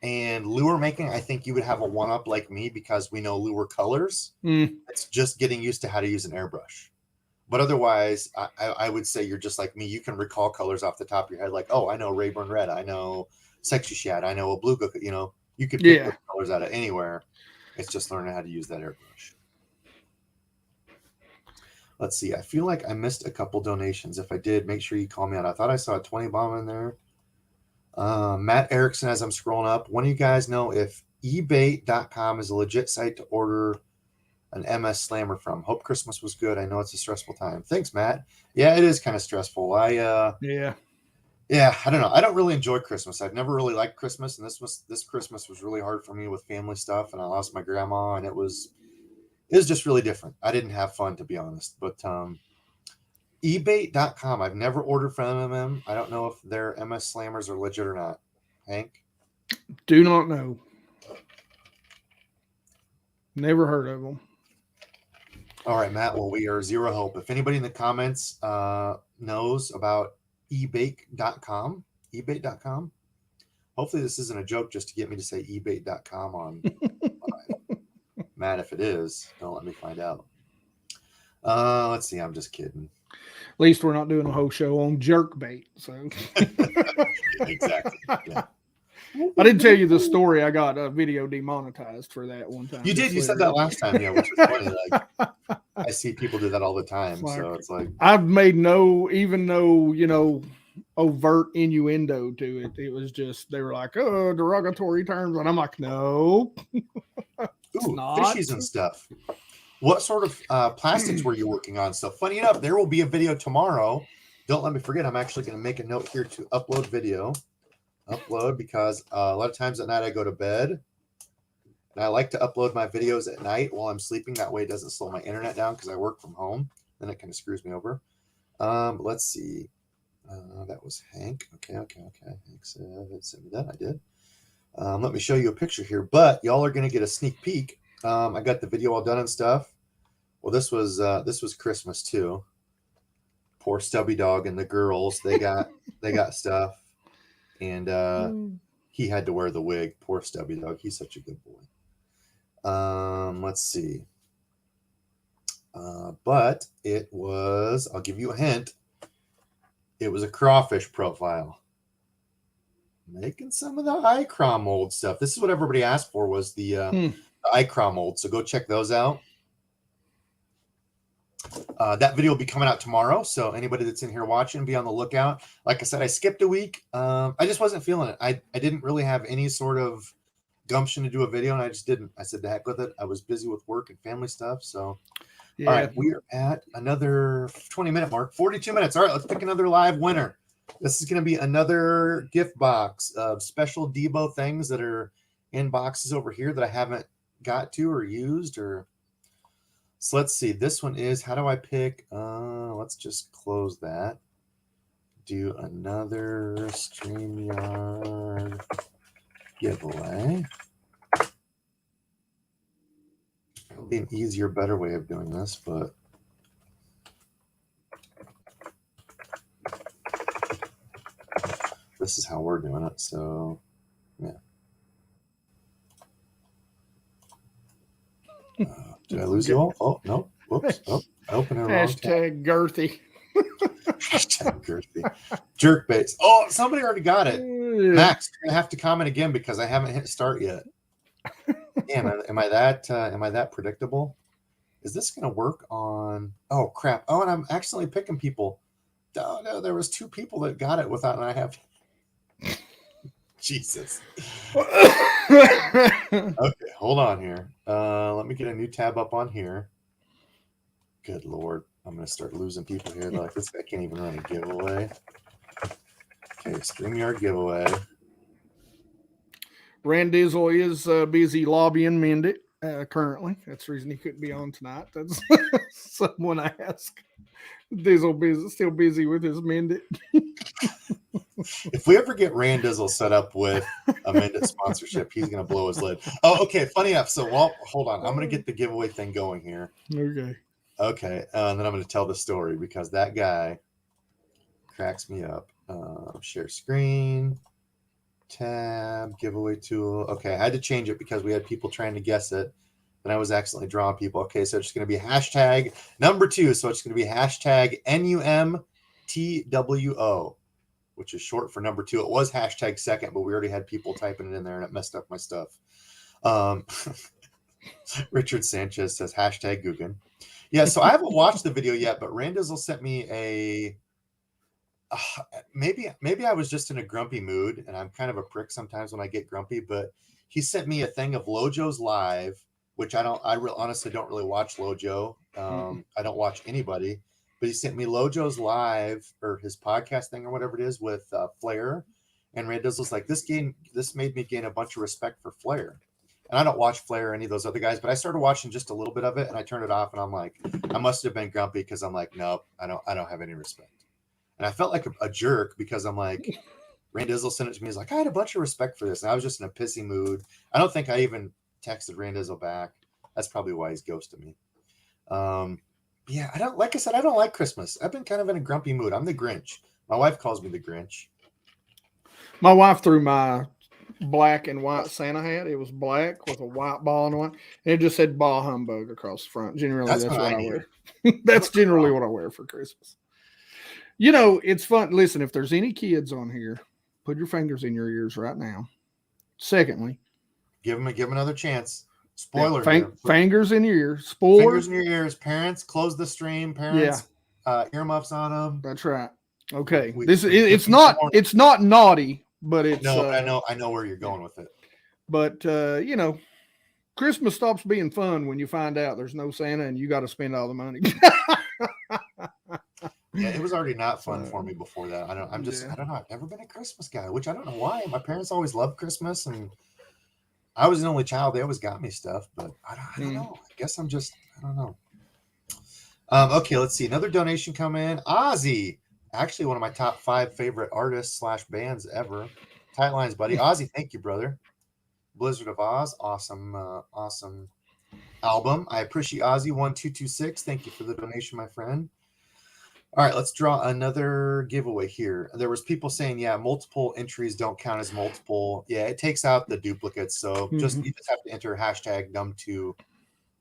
Speaker 1: And lure making, I think you would have a one-up like me because we know lure colors. It's just getting used to how to use an airbrush. But otherwise, I would say you're just like me. You can recall colors off the top of your head. Like, oh, I know Rayburn Red. I know Sexy Shad. I know a Blue Gook. You know, you could pick those colors out of anywhere. It's just learning how to use that airbrush. Let's see. I feel like I missed a couple donations. If I did, make sure you call me out. I thought I saw a 20 bomb in there. Matt Erickson, as I'm scrolling up, one of you guys know if eBay.com is a legit site to order an MS Slammer from? Hope Christmas was good. I know it's a stressful time. Thanks, Matt. Yeah, it is kind of stressful. Yeah, I don't know. I don't really enjoy Christmas. I've never really liked Christmas, and this Christmas was really hard for me with family stuff, and I lost my grandma, and it was just really different. I didn't have fun, to be honest. But eBay.com, I've never ordered from them. I don't know if their MS Slammers are legit or not. Hank?
Speaker 2: Do not know. Never heard of them.
Speaker 1: All right, Matt. Well, we are zero hope. If anybody in the comments knows about eBay.com, hopefully this isn't a joke just to get me to say eBay.com on Matt. If it is, don't let me find out. Let's see. I'm just kidding.
Speaker 2: At least we're not doing a whole show on jerkbait. So
Speaker 1: exactly. Yeah.
Speaker 2: I didn't tell you the story. I got a video demonetized for that one time.
Speaker 1: You did. You said that last time, yeah, which was funny. Like, I see people do that all the time. So it's like
Speaker 2: I've made no overt innuendo to it. It was just they were like, oh, derogatory terms, and I'm like, no.
Speaker 1: Fishies and stuff. What sort of plastics were you working on? So funny enough, there will be a video tomorrow. Don't let me forget. I'm actually going to make a note here to upload video. Because a lot of times at night I go to bed and I like to upload my videos at night while I'm sleeping. That way it doesn't slow my internet down because I work from home. Then it kind of screws me over. Let's see. That was Hank. Okay. Hank sent me that. I did. Let me show you a picture here. But y'all are going to get a sneak peek. I got the video all done and stuff. Well, this was Christmas too. Poor Stubby Dog and the girls. They got stuff. And he had to wear the wig. Poor Stubby Dog. He's such a good boy. Let's see. But it was, I'll give you a hint. It was a crawfish profile. Making some of the iCraw mold stuff. This is what everybody asked for was the iCraw mold. So go check those out. That video will be coming out tomorrow, so anybody that's in here watching, be on the lookout. Like I said, I skipped a week. I just wasn't feeling it. I didn't really have any sort of gumption to do a video, and I just didn't. I said, the heck with it. I was busy with work and family stuff. So, yeah. All right, we are at another 20-minute mark, 42 minutes. All right, let's pick another live winner. This is going to be another gift box of special Debo things that are in boxes over here that I haven't got to or used or... So let's see. This one is, how do I pick? Let's just close that. Do another StreamYard giveaway. It'll be an easier, better way of doing this, but this is how we're doing it. So, yeah. Did I lose you all? Oh, no. Whoops. Oh, I opened it wrong.
Speaker 2: Hashtag girthy.
Speaker 1: Hashtag girthy. Jerkbaits. Oh, somebody already got it. Max, you're going to have to comment again because I haven't hit start yet. Damn, am I that predictable? Is this going to work on... Oh, crap. Oh, and I'm accidentally picking people. Oh, no, there was 2 people that got it without, and I have... Jesus. Okay, hold on here. Let me get a new tab up on here. Good Lord. I'm going to start losing people here. Like, this guy can't even run a giveaway. Okay, StreamYard giveaway.
Speaker 2: Randizzle is busy lobbying Mendit currently. That's the reason he couldn't be on tonight. That's someone asked. Dizzle still busy with his Mendit.
Speaker 1: If we ever get Randizzle set up with a Minute sponsorship, he's going to blow his lid. Oh, okay. Funny enough. So, hold on. I'm going to get the giveaway thing going here.
Speaker 2: Okay.
Speaker 1: Okay. And then I'm going to tell the story because that guy cracks me up. Share screen, tab, giveaway tool. Okay. I had to change it because we had people trying to guess it. And I was accidentally drawing people. Okay. So it's going to be hashtag number 2. So it's going to be hashtag NUMTWO. Which is short for number 2. It was hashtag second, but we already had people typing it in there and it messed up my stuff. Richard Sanchez says hashtag Guggen. Yeah, so I haven't watched the video yet, but Randizzle sent me a maybe I was just in a grumpy mood, and I'm kind of a prick sometimes when I get grumpy, but he sent me a thing of Lojo's live, which honestly don't really watch Lojo. I don't watch anybody. But he sent me Lojo's live or his podcast thing or whatever it is with Flair, and Randizzle's like, this made me gain a bunch of respect for Flair. And I don't watch Flair or any of those other guys, but I started watching just a little bit of it, and I turned it off, and I'm like, I must have been grumpy because I'm like, nope, I don't have any respect. And I felt like a jerk because I'm like, Randizzle sent it to me. He's like, I had a bunch of respect for this, and I was just in a pissy mood. I don't think I even texted Randizzle back. That's probably why he's ghosted me. Yeah, I don't like Christmas. I've been kind of in a grumpy mood. I'm the Grinch. My wife calls me the Grinch.
Speaker 2: My wife threw my black and white Santa hat. It was black with a white ball on it, and it just said "Bah Humbug" across the front. Generally, that's what I wear. That's generally what I wear for Christmas. You know, it's fun. Listen, if there's any kids on here, put your fingers in your ears right now. Secondly,
Speaker 1: give them another chance. Spoiler.
Speaker 2: Fingers in your ears. Spoiler.
Speaker 1: Fingers in your ears. Parents, close the stream. Parents, earmuffs on them.
Speaker 2: That's right. Okay. It's not naughty, but it's
Speaker 1: no. I know where you're going with it.
Speaker 2: But you know, Christmas stops being fun when you find out there's no Santa and you got to spend all the money.
Speaker 1: Yeah, it was already not fun for me before that. I don't know. I've never been a Christmas guy, which I don't know why. My parents always loved Christmas, and I was an only child. They always got me stuff, but I don't know. I guess I don't know. Okay, let's see. Another donation come in. Ozzy, actually one of my top 5 favorite artists / bands ever. Tight lines, buddy. Ozzy, thank you, brother. Blizzard of Oz, awesome album. I appreciate Ozzy 1226. Thank you for the donation, my friend. All right, let's draw another giveaway here. There was people saying, yeah, multiple entries don't count as multiple. Yeah, it takes out the duplicates. So you just have to enter hashtag num2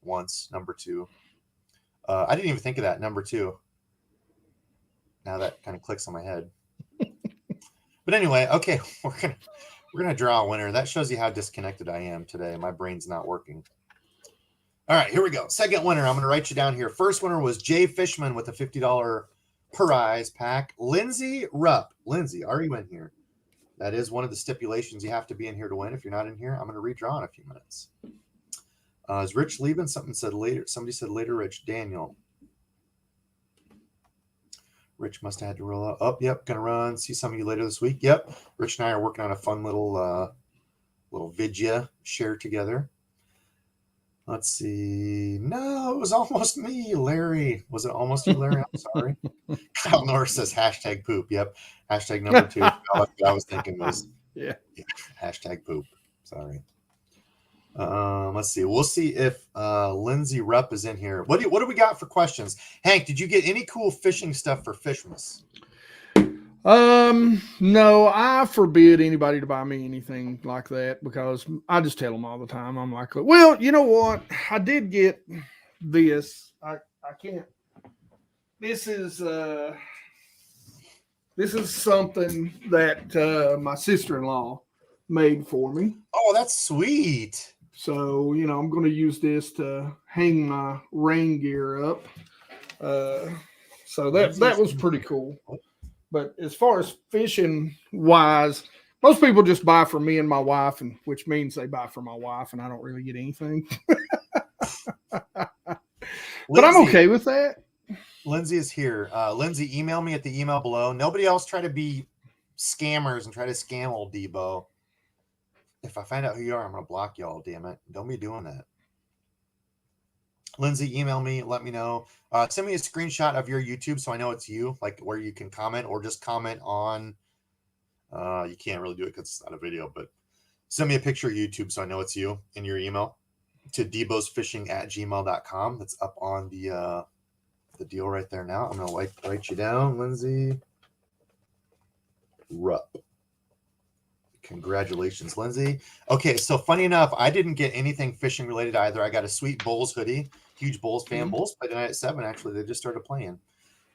Speaker 1: once, number 2. I didn't even think of that, number 2. Now that kind of clicks on my head. But anyway, okay, we're gonna draw a winner. That shows you how disconnected I am today. My brain's not working. All right, here we go. Second winner. I'm gonna write you down here. First winner was Jay Fishman with a $50 prize pack. Lindsay Rupp. Lindsay, are you in here? That is one of the stipulations. You have to be in here to win. If you're not in here, I'm going to redraw in a few minutes. Is Rich leaving? Somebody said later, Rich. Daniel. Rich must have had to roll out. Oh, yep. Going to run. See some of you later this week. Yep. Rich and I are working on a fun little vidya share together. Let's see. No, it was almost me, Larry. Was it almost you, Larry? I'm sorry. Kyle Norris says hashtag poop. Yep. Hashtag number 2. What I was thinking was hashtag poop. Sorry. Let's see. We'll see if Lindsay Rupp is in here. What do we got for questions? Hank, did you get any cool fishing stuff for Fishmas?
Speaker 2: No, I forbid anybody to buy me anything like that because I just tell them all the time. I'm like, well, you know what? I did get this. I can't. This is something that my sister-in-law made for me.
Speaker 1: Oh, that's sweet.
Speaker 2: So, you know, I'm going to use this to hang my rain gear up. So that was pretty cool. But as far as fishing wise, most people just buy for me and my wife, and which means they buy for my wife, and I don't really get anything. But I'm okay with that.
Speaker 1: Lindsay is here. Lindsay, email me at the email below. Nobody else try to be scammers and try to scam old Debo. If I find out who you are, I'm going to block y'all, damn it. Don't be doing that. Lindsay, email me, let me know. Send me a screenshot of your YouTube so I know it's you, like where you can comment or just comment on You can't really do it because it's not a video, but send me a picture of YouTube so I know it's you in your email to DEBO'SFishing@gmail.com. That's up on the deal right there now. I'm gonna write you down, Lindsay Rupp. Congratulations, Lindsay. Okay, so funny enough, I didn't get anything fishing related either. I got a sweet Bulls hoodie, huge Bulls fan. Bulls played tonight at 7. Actually, they just started playing.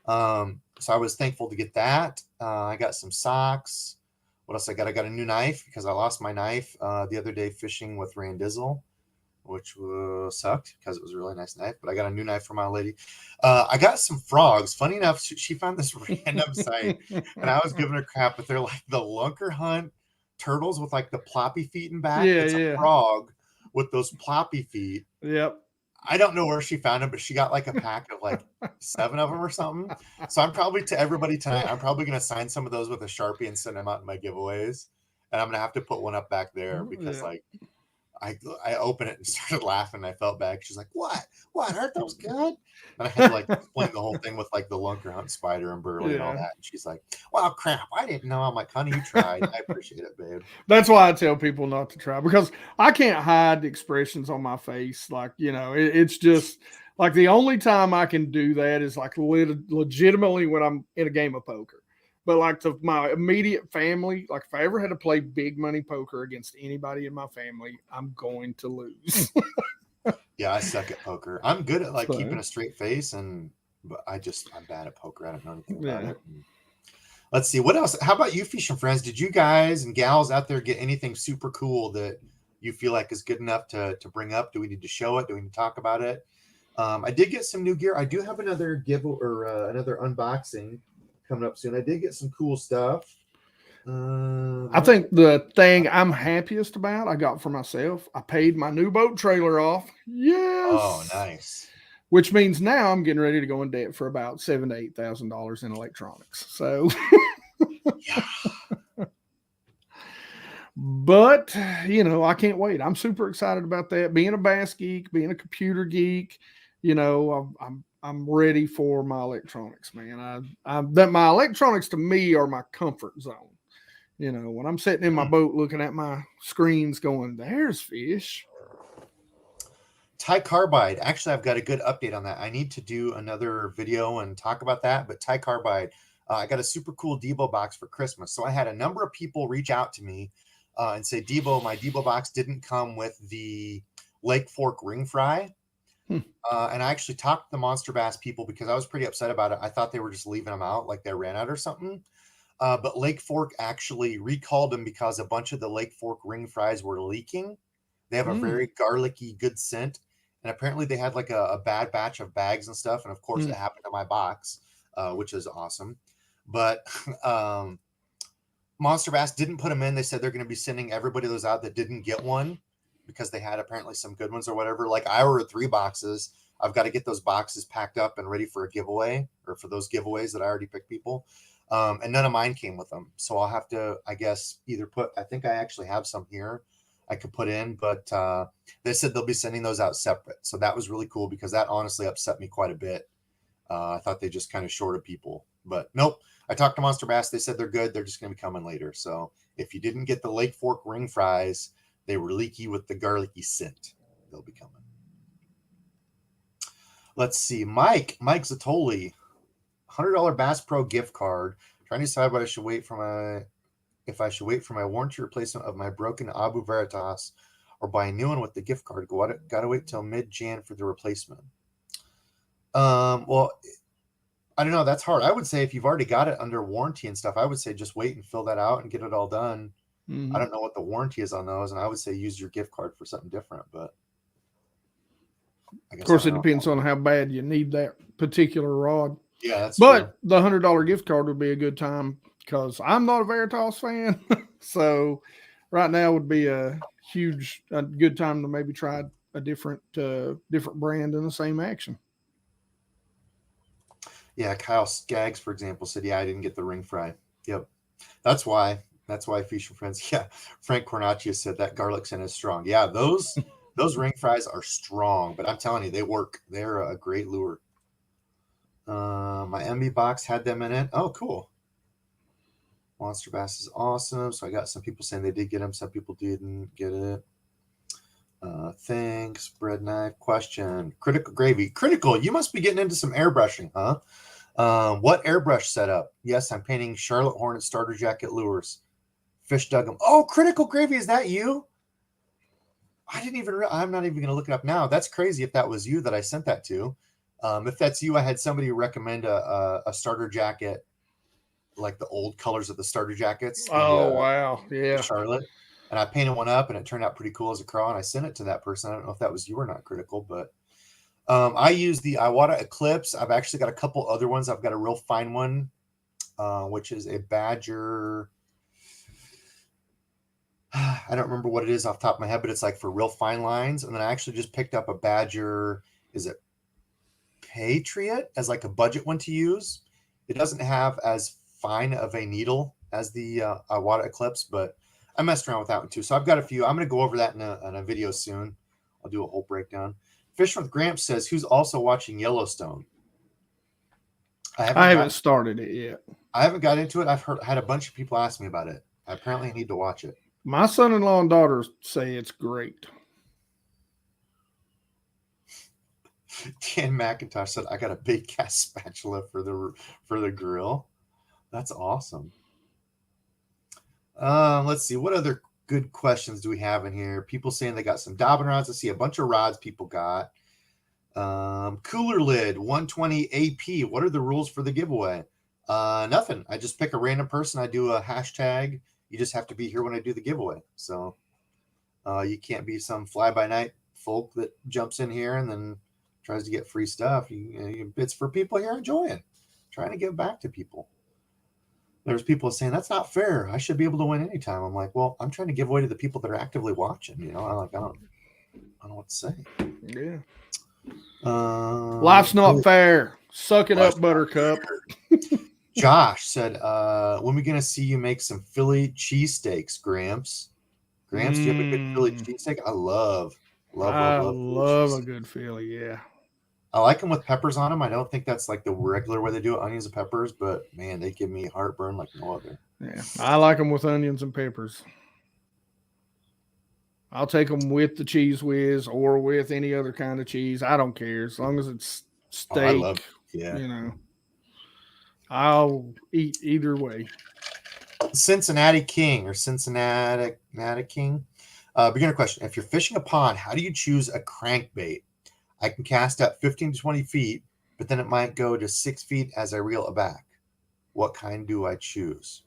Speaker 1: So I was thankful to get that. I got some socks. What else I got? I got a new knife because I lost my knife the other day fishing with Randizzle, which sucked because it was a really nice knife. But I got a new knife for my lady. I got some frogs. Funny enough, she found this random site, and I was giving her crap, but they're like the Lunker Hunt turtles with like the ploppy feet and back.
Speaker 2: Yeah,
Speaker 1: It's a frog with those ploppy feet.
Speaker 2: Yep.
Speaker 1: I don't know where she found them, but she got like a pack of like 7 of them or something. So I'm probably to everybody tonight, I'm probably going to sign some of those with a Sharpie and send them out in my giveaways. And I'm going to have to put one up back there because like I opened it and started laughing. And I felt bad. She's like, what? Aren't those good? And I had to like explain the whole thing with like the Lunker Hunt spider and burley and all that. And she's like, well, crap. I didn't know. I'm like, honey, you tried. I appreciate it, babe.
Speaker 2: That's why I tell people not to try, because I can't hide the expressions on my face. Like, it's just like the only time I can do that is like legitimately when I'm in a game of poker. But like to my immediate family, like if I ever had to play big money poker against anybody in my family, I'm going to lose.
Speaker 1: Yeah, I suck at poker. I'm good at like keeping a straight face, but I'm bad at poker. I don't know anything about it. Let's see what else. How about you, fishing friends? Did you guys and gals out there get anything super cool that you feel like is good enough to bring up? Do we need to show it? Do we need to talk about it? I did get some new gear. I do have another another unboxing coming up soon. I did get some cool stuff.
Speaker 2: I think the thing I'm happiest about I got for myself, I paid my new boat trailer off. Yes.
Speaker 1: Oh, nice.
Speaker 2: Which means now I'm getting ready to go in debt for about $7,000 to $8,000 in electronics. So,
Speaker 1: yeah.
Speaker 2: But I can't wait. I'm super excited about that. Being a bass geek, being a computer geek, I'm ready for my electronics, man. That my electronics to me are my comfort zone. When I'm sitting in my boat looking at my screens going, there's fish.
Speaker 1: Ty Carbide. Actually, I've got a good update on that. I need to do another video and talk about that. But Ty Carbide, I got a super cool Debo box for Christmas. So I had a number of people reach out to me and say, Debo, my Debo box didn't come with the Lake Fork ring fry. And I actually talked to the Monster Bass people because I was pretty upset about it. I thought they were just leaving them out, like they ran out or something. But Lake Fork actually recalled them because a bunch of the Lake Fork ring fries were leaking. They have a very garlicky, good scent. And apparently they had like a bad batch of bags and stuff. And of course it happened to my box, which is awesome. But Monster Bass didn't put them in. They said they're going to be sending everybody those out that didn't get one because they had apparently some good ones or whatever. Like I ordered 3 boxes. I've got to get those boxes packed up and ready for a giveaway or for those giveaways that I already picked people. And none of mine came with them. So I'll have to, I guess, I think I actually have some here I could put in, but they said they'll be sending those out separate. So that was really cool because that honestly upset me quite a bit. I thought they just kind of shorted people, but nope. I talked to Monster Bass. They said they're good. They're just going to be coming later. So if you didn't get the Lake Fork ring fries, they were leaky with the garlicky scent. They'll be coming. Let's see. Mike Zatoli, $100 Bass Pro gift card. Trying to decide what I should wait for if I should wait for my warranty replacement of my broken Abu Veritas or buy a new one with the gift card. Gotta wait till mid-Jan for the replacement. Well, I don't know. That's hard. I would say if you've already got it under warranty and stuff, I would say just wait and fill that out and get it all done. I don't know what the warranty is on those, and I would say use your gift card for something different. But
Speaker 2: of course, it depends on how bad you need that particular rod.
Speaker 1: Yeah, that's
Speaker 2: but
Speaker 1: true.
Speaker 2: The $100 gift card would be a good time because I'm not a Veritas fan. So right now would be a good time to maybe try a different brand in the same action.
Speaker 1: Yeah, Kyle Skaggs, for example, said, yeah, I didn't get the ring fry. Yep. That's why Fish and Friends. Yeah. Frank Cornacchia said that garlic scent is strong. Yeah, those ring fries are strong, but I'm telling you, they work. They're a great lure. My MB box had them in it. Oh, cool. Monster Bass is awesome. So I got some people saying they did get them. Some people didn't get it. Thanks. Bread knife. Question. Critical Gravy. Critical, you must be getting into some airbrushing, huh? What airbrush setup? Yes, I'm painting Charlotte Hornet starter jacket lures. Fish dug them. Oh, Critical Gravy, is that you? I didn't even. I'm not even going to look it up now. That's crazy. If that was you that I sent that to, if that's you, I had somebody recommend a starter jacket, like the old colors of the starter jackets.
Speaker 2: Wow, yeah.
Speaker 1: Charlotte, and I painted one up, and it turned out pretty cool as a craw. And I sent it to that person. I don't know if that was you or not, Critical, but I use the Iwata Eclipse. I've actually got a couple other ones. I've got a real fine one, which is a Badger. I don't remember what it is off the top of my head, but it's like for real fine lines. And then I actually just picked up a Badger. Is it Patriot as like a budget one to use? It doesn't have as fine of a needle as the Iwata Eclipse, but I messed around with that one too. So I've got a few. I'm going to go over that in a video soon. I'll do a whole breakdown. Fish with Gramps says, who's also watching Yellowstone?
Speaker 2: I haven't started it yet.
Speaker 1: I haven't got into it. I've had a bunch of people ask me about it. I apparently need to watch it.
Speaker 2: My son-in-law and daughter say it's great.
Speaker 1: Dan McIntosh said, I got a big gas spatula for the grill. That's awesome. Let's see. What other good questions do we have in here? People saying they got some Dobbin rods. I see a bunch of rods people got. Cooler lid 120 AP. What are the rules for the giveaway? Nothing. I just pick a random person. I do a hashtag. You just have to be here when I do the giveaway. So you can't be some fly-by-night folk that jumps in here and then tries to get free stuff. It's for people here enjoying, trying to give back to people. There's people saying that's not fair. I should be able to win anytime. I'm like, well, I'm trying to give away to the people that are actively watching. I don't know what to say.
Speaker 2: Yeah. Life's not fair. Suck it up, Buttercup.
Speaker 1: Josh said, when are we going to see you make some Philly cheesesteaks, Gramps? Gramps, do you have a good Philly cheesesteak? I love
Speaker 2: a good Philly, yeah.
Speaker 1: I like them with peppers on them. I don't think that's like the regular way they do it, onions and peppers, but man, they give me heartburn like no other.
Speaker 2: Yeah, I like them with onions and peppers. I'll take them with the cheese whiz or with any other kind of cheese. I don't care as long as it's steak.
Speaker 1: I love it. Yeah.
Speaker 2: I'll eat either way.
Speaker 1: Cincinnati King. Beginner question. If you're fishing a pond, how do you choose a crankbait? I can cast at 15 to 20 feet, but then it might go to 6 feet as I reel it back. What kind do I choose?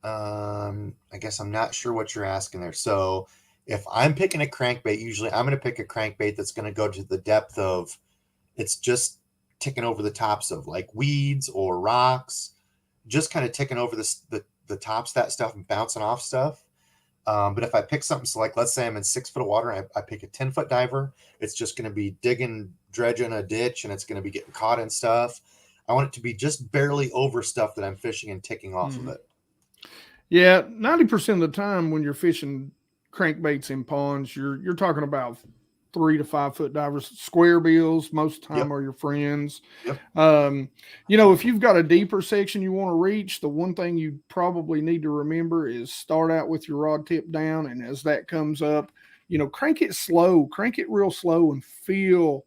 Speaker 1: I guess I'm not sure what you're asking there. So if I'm picking a crankbait, usually I'm going to pick a crankbait that's going to go to the depth of, it's just ticking over the tops of like weeds or rocks, just kind of ticking over the tops of that stuff and bouncing off stuff. But if I pick something, so like, let's say I'm in 6 foot of water, and I pick a 10-foot diver, it's just going to be dredging a ditch, and it's going to be getting caught in stuff. I want it to be just barely over stuff that I'm fishing and ticking off of it.
Speaker 2: Yeah, 90% of the time when you're fishing crankbaits in ponds, you're talking about 3 to 5 foot divers. Square bills most of the time are your friends.
Speaker 1: Yep.
Speaker 2: If you've got a deeper section you want to reach, the one thing you probably need to remember is start out with your rod tip down, and as that comes up, crank it slow, crank it real slow, and feel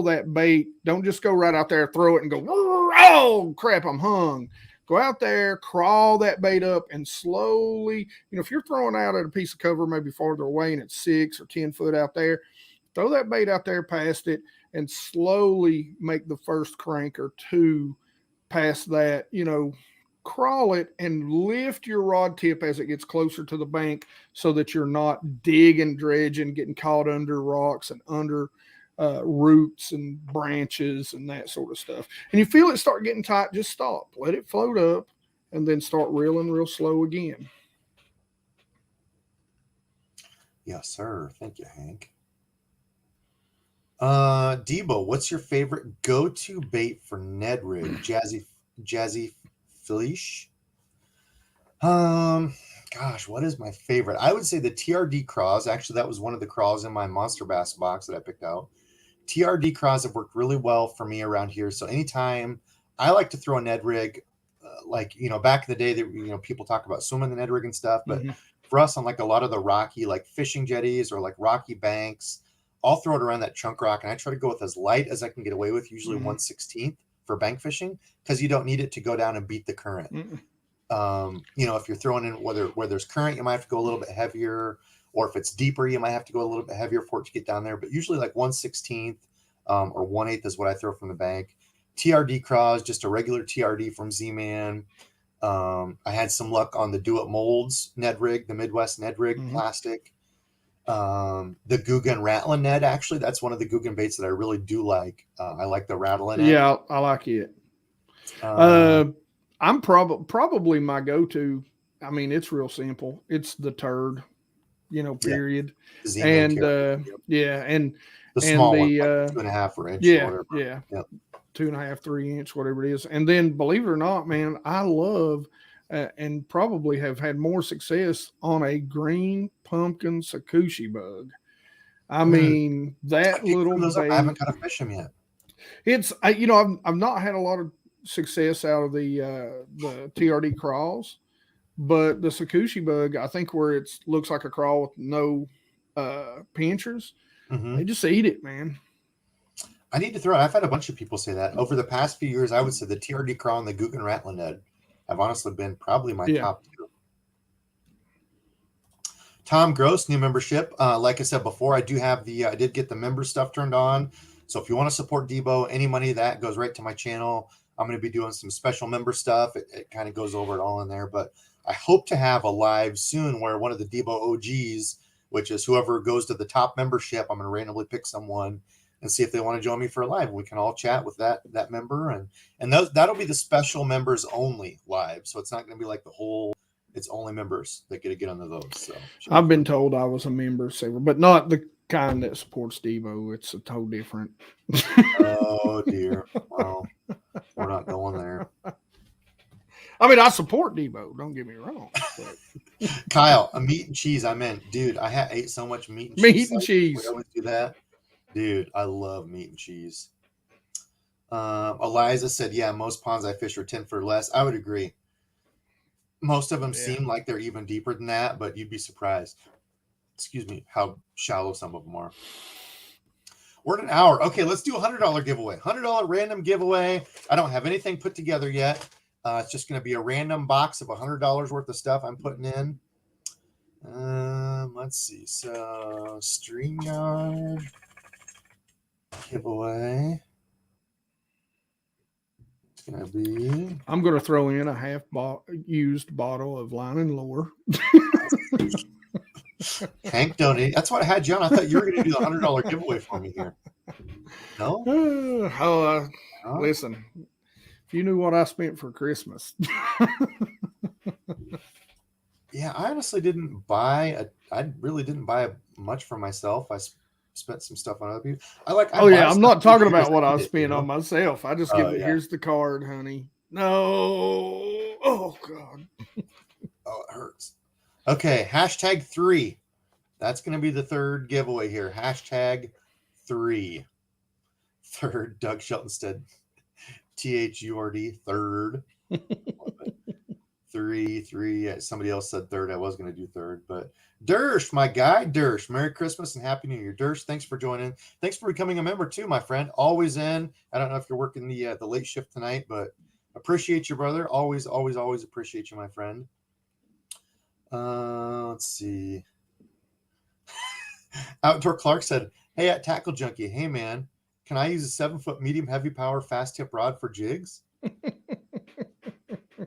Speaker 2: that bait. Don't just go right out there, throw it, and go, oh crap, I'm hung. Go out there, crawl that bait up, and slowly, if you're throwing out at a piece of cover maybe farther away and it's 6 or 10 foot out there, throw that bait out there past it and slowly make the first crank or two past that, crawl it and lift your rod tip as it gets closer to the bank so that you're not digging, dredging, getting caught under rocks and under roots and branches and that sort of stuff. And you feel it start getting tight, just stop, let it float up, and then start reeling real slow again.
Speaker 1: Yes, sir. Thank you, Hank. Debo, what's your favorite go-to bait for Ned rig? Jazzy Fleesh? Gosh, what is my favorite? I would say the TRD craws. Actually, that was one of the craws in my Monster Bass box that I picked out. TRD craws have worked really well for me around here. So anytime I like to throw a Ned rig, like, back in the day that, people talk about swimming the Ned rig and stuff, but
Speaker 2: Mm-hmm.
Speaker 1: for us on like a lot of the rocky, like fishing jetties or like rocky banks, I'll throw it around that chunk rock, and I try to go with as light as I can get away with, usually
Speaker 2: Mm-hmm.
Speaker 1: 1/16 for bank fishing, because you don't need it to go down and beat the current. If you're throwing in where there's current, you might have to go a little bit heavier, or if it's deeper, you might have to go a little bit heavier for it to get down there. But usually like 1/16 or 1/8 is what I throw from the bank. TRD craws, just a regular TRD from Z-Man. I had some luck on the Do It Molds Ned rig, the Midwest Ned rig plastic. The Guggen Rattling Ned, actually, that's one of the Guggen baits that I really do like. I like the rattling Ned.
Speaker 2: Yeah, I like it. I'm probably my go-to. I mean, it's real simple. It's the turd, period.
Speaker 1: Yeah.
Speaker 2: And yeah, and
Speaker 1: the small
Speaker 2: and
Speaker 1: one,
Speaker 2: the
Speaker 1: like 2.5 inch.
Speaker 2: yeah,
Speaker 1: or whatever.
Speaker 2: yeah, 2.5, 3 inch, whatever it is. And then, believe it or not, man, I love and probably have had more success on a green pumpkin Sakushi bug. I mean, that little bait.
Speaker 1: I haven't got to fish them yet.
Speaker 2: It's I've not had a lot of success out of the TRD crawls, but the Sakushi bug, I think, where it looks like a crawl with no pinchers, they just eat it, man.
Speaker 1: I need to throw it. I've had a bunch of people say that over the past few years. I would say the TRD crawl and the Guggen Rattling Ned have honestly been probably my top two. Tom Gross, new membership. Like I said before, I did get the member stuff turned on. So if you want to support Debo, any money that goes right to my channel. I'm going to be doing some special member stuff. It kind of goes over it all in there, but I hope to have a live soon where one of the Debo OGs, which is whoever goes to the top membership, I'm going to randomly pick someone and see if they want to join me for a live. We can all chat with that member, and that'll be the special members only live. So it's not going to be like it's only members that get under those. So
Speaker 2: I've been told I was a member saver, but not the kind that supports Debo. It's a total different.
Speaker 1: Oh dear. Well, we're not going there.
Speaker 2: I mean, I support Debo. Don't get me wrong. But.
Speaker 1: Kyle, a meat and cheese. I meant, dude, I ate so much meat and cheese. We always do that. Dude, I love meat and cheese. Eliza said, yeah, most ponds I fish are 10 foot or less. I would agree. Most of them seem like they're even deeper than that, but you'd be surprised. Excuse me, how shallow some of them are. We're at an hour. Okay, let's do a $100 giveaway. $100 random giveaway. I don't have anything put together yet. It's just going to be a random box of $100 worth of stuff I'm putting in. Let's see. So, StreamYard giveaway. It's going to be...
Speaker 2: I'm going to throw in a half-used bottle of line and lure.
Speaker 1: Hank donated. That's what I had you on. I thought you were going to do the $100 giveaway for me here. No?
Speaker 2: Listen, if you knew what I spent for Christmas.
Speaker 1: Yeah, I honestly didn't buy I really didn't buy much for myself. I spent some stuff on other people. I'm
Speaker 2: not talking about what I spent on myself. I just give it, here's the card, honey. No. Oh, God.
Speaker 1: Oh, it hurts. Okay, #3. That's going to be the third giveaway here. #3. Third, Doug Sheltonstead. THURD, third. 3. Somebody else said third. I was going to do third, but Dersh, my guy, Dersh. Merry Christmas and Happy New Year, Dersh. Thanks for joining. Thanks for becoming a member too, my friend. Always in. I don't know if you're working the late shift tonight, but appreciate you, brother. Always appreciate you, my friend. Let's see. Outdoor Clark said, hey, at Tackle Junkie, hey man, can I use a 7-foot medium heavy power fast tip rod for jigs?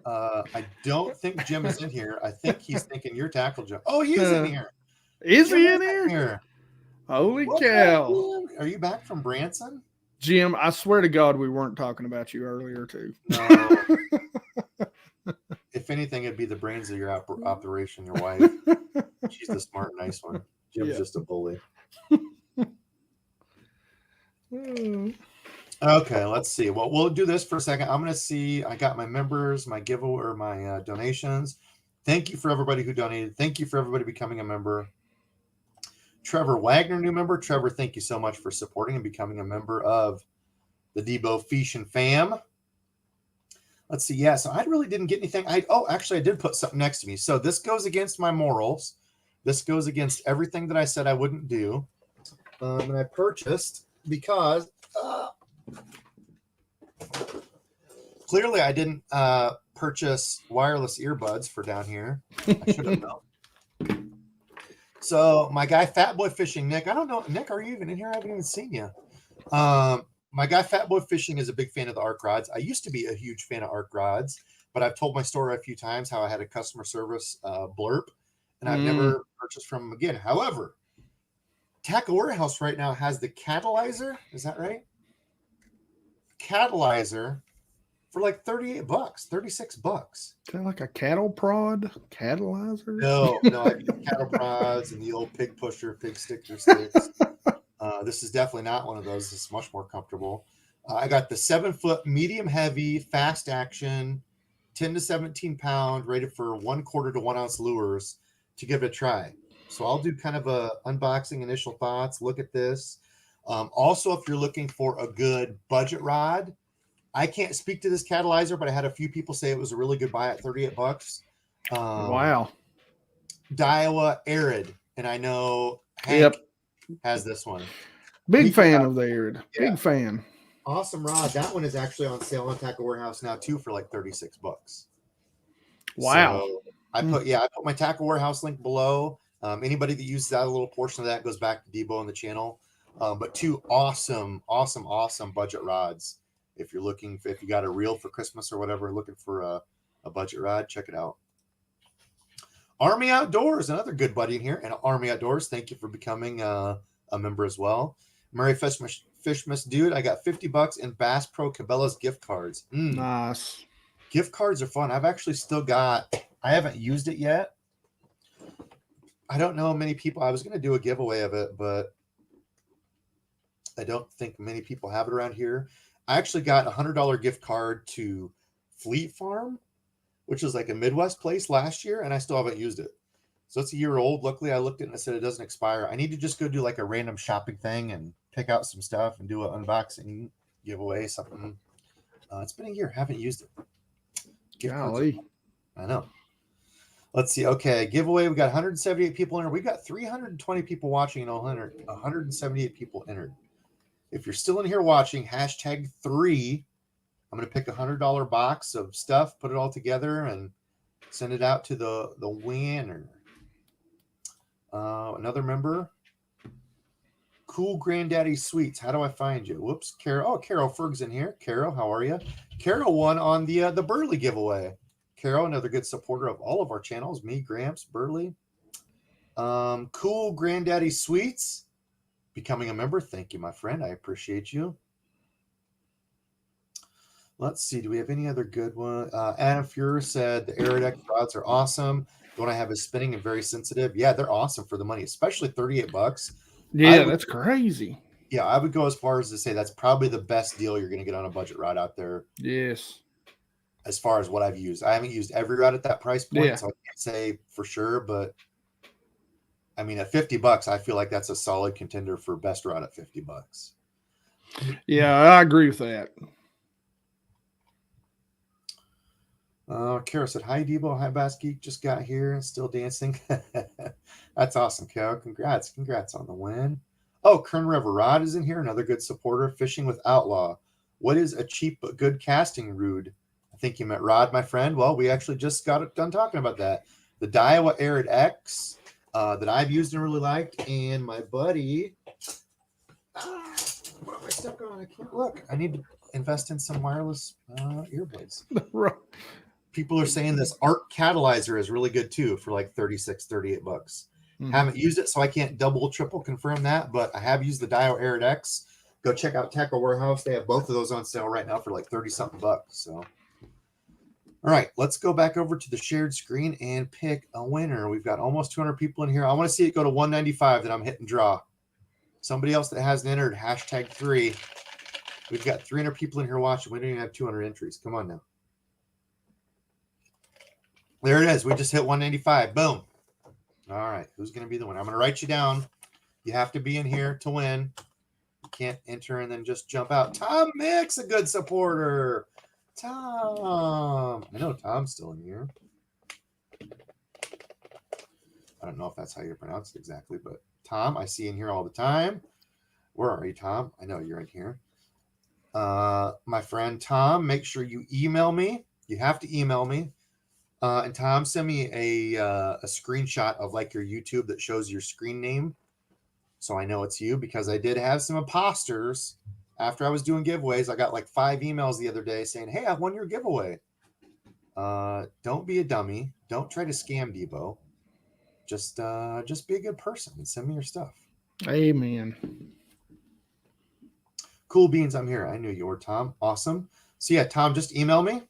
Speaker 1: I don't think Jim is in here. I think he's thinking you're Tackle Junkie. Oh, he is in here.
Speaker 2: Is he in here? Holy cow.
Speaker 1: Are you back from Branson?
Speaker 2: Jim, I swear to God, we weren't talking about you earlier too.
Speaker 1: No. If anything, it'd be the brains of your operation, your wife. She's the smart, nice one. Jim's just a bully. Okay, let's see. Well, we'll do this for a second. I'm going to see. I got my members, my giveaway, or my donations. Thank you for everybody who donated. Thank you for everybody becoming a member. Trevor Wagner, new member. Trevor, thank you so much for supporting and becoming a member of the Debo Fish and Fam. Let's see. Yeah, so I really didn't get anything. Actually, I did put something next to me. So this goes against my morals. This goes against everything that I said I wouldn't do. And I purchased because clearly I didn't purchase wireless earbuds for down here. I should have known. So my guy Fatboy Fishing, Nick, I don't know. Nick, are you even in here? I haven't even seen you. My guy Fatboy Fishing is a big fan of the arc rods. I used to be a huge fan of arc rods, but I've told my story a few times how I had a customer service blurb, and I've never purchased from him again. However, Tackle Warehouse right now has the catalyzer. Is that right? Catalyzer for like $38, $36.
Speaker 2: Kind of like a cattle prod catalyzer.
Speaker 1: No, I do cattle prods and the old pig pusher, pig sticker sticks. This is definitely not one of those. It's much more comfortable. I got the 7-foot medium heavy fast action 10 to 17 pound rated for 1/4 to 1 ounce lures to give it a try. So I'll do kind of a unboxing, initial thoughts, look at this. Also, if you're looking for a good budget rod, I can't speak to this catalyzer, but I had a few people say it was a really good buy at $38.
Speaker 2: Wow.
Speaker 1: Daiwa Arid, and I know Hank has this one.
Speaker 2: Big fan of the Arid.
Speaker 1: Yeah.
Speaker 2: Big fan.
Speaker 1: Awesome rod. That one is actually on sale on Tackle Warehouse now too for like $36.
Speaker 2: Wow.
Speaker 1: So I put my Tackle Warehouse link below. Anybody that uses that, a little portion of that goes back to Debo on the channel. But two awesome budget rods. If you got a reel for Christmas or whatever, looking for a budget rod, check it out. Army Outdoors, another good buddy in here. And Army Outdoors, thank you for becoming a member as well. Murray Fishmas, dude, I got $50 in Bass Pro Cabela's gift cards.
Speaker 2: Nice.
Speaker 1: Gift cards are fun. I've actually still got, I haven't used it yet. I don't know many people. I was going to do a giveaway of it, but I don't think many people have it around here. I actually got a $100 gift card to Fleet Farm, which is like a Midwest place last year, and I still haven't used it. So it's a year old. Luckily, I looked at it and I said it doesn't expire. I need to just go do like a random shopping thing and pick out some stuff and do an unboxing, giveaway, something. It's been a year. Haven't used it.
Speaker 2: Golly.
Speaker 1: I know. Let's see. Okay, giveaway. We got 178 people entered. We got 320 people watching and 178 people entered. If you're still in here watching, #3. I'm going to pick a $100 box of stuff, put it all together, and send it out to the winner. Another member. Cool Granddaddy Sweets. How do I find you? Whoops, Carol. Oh, Carol Ferg's in here. Carol, how are you? Carol won on the Burley giveaway. Carol, another good supporter of all of our channels. Me, Gramps, Burley. Cool Granddaddy Sweets. Becoming a member. Thank you, my friend. I appreciate you. Let's see. Do we have any other good one? Adam Fuhrer said the Aerodex rods are awesome. The one I have is spinning and very sensitive. Yeah, they're awesome for the money, especially $38.
Speaker 2: Yeah, that's crazy.
Speaker 1: Yeah, I would go as far as to say that's probably the best deal you're going to get on a budget rod out there.
Speaker 2: Yes.
Speaker 1: As far as what I've used, I haven't used every rod at that price point, so I can't say for sure. But I mean, at $50, I feel like that's a solid contender for best rod at $50.
Speaker 2: Yeah, I agree with that.
Speaker 1: Kara said, "Hi, Debo. Hi, Bass Geek. Just got here and still dancing." That's awesome, Kara. Congrats on the win. Oh, Kern River Rod is in here. Another good supporter. Fishing with Outlaw. What is a cheap but good casting rod? I think you meant rod, my friend. Well, we actually just got it done talking about that. The Daiwa Arid X that I've used and really liked, and my buddy. What am I stuck on? I can't look. I need to invest in some wireless earbuds. People are saying this Arc Catalyzer is really good too for like $36, $38. Haven't used it, so I can't double, triple confirm that, but I have used the Daiwa Arid X. Go check out Tackle Warehouse. They have both of those on sale right now for like 30-something bucks. So, all right, let's go back over to the shared screen and pick a winner. We've got almost 200 people in here. I want to see it go to 195 that I'm hitting draw. Somebody else that hasn't entered, #3. We've got 300 people in here watching. We don't even have 200 entries. Come on now. There it is. We just hit 195. Boom. All right. Who's going to be the winner? I'm going to write you down. You have to be in here to win. You can't enter and then just jump out. Tom Mix, a good supporter. Tom. I know Tom's still in here. I don't know if that's how you pronounce it exactly, but Tom, I see in here all the time. Where are you, Tom? I know you're in here. My friend Tom, make sure you email me. You have to email me. And Tom, send me a screenshot of like your YouTube that shows your screen name, so I know it's you, because I did have some imposters. After I was doing giveaways, I got like 5 emails the other day saying, "Hey, I won your giveaway." Don't be a dummy. Don't try to scam Debo. Just be a good person and send me your stuff.
Speaker 2: Amen.
Speaker 1: Cool beans, I'm here. I knew you were, Tom. Awesome. So yeah, Tom, just email me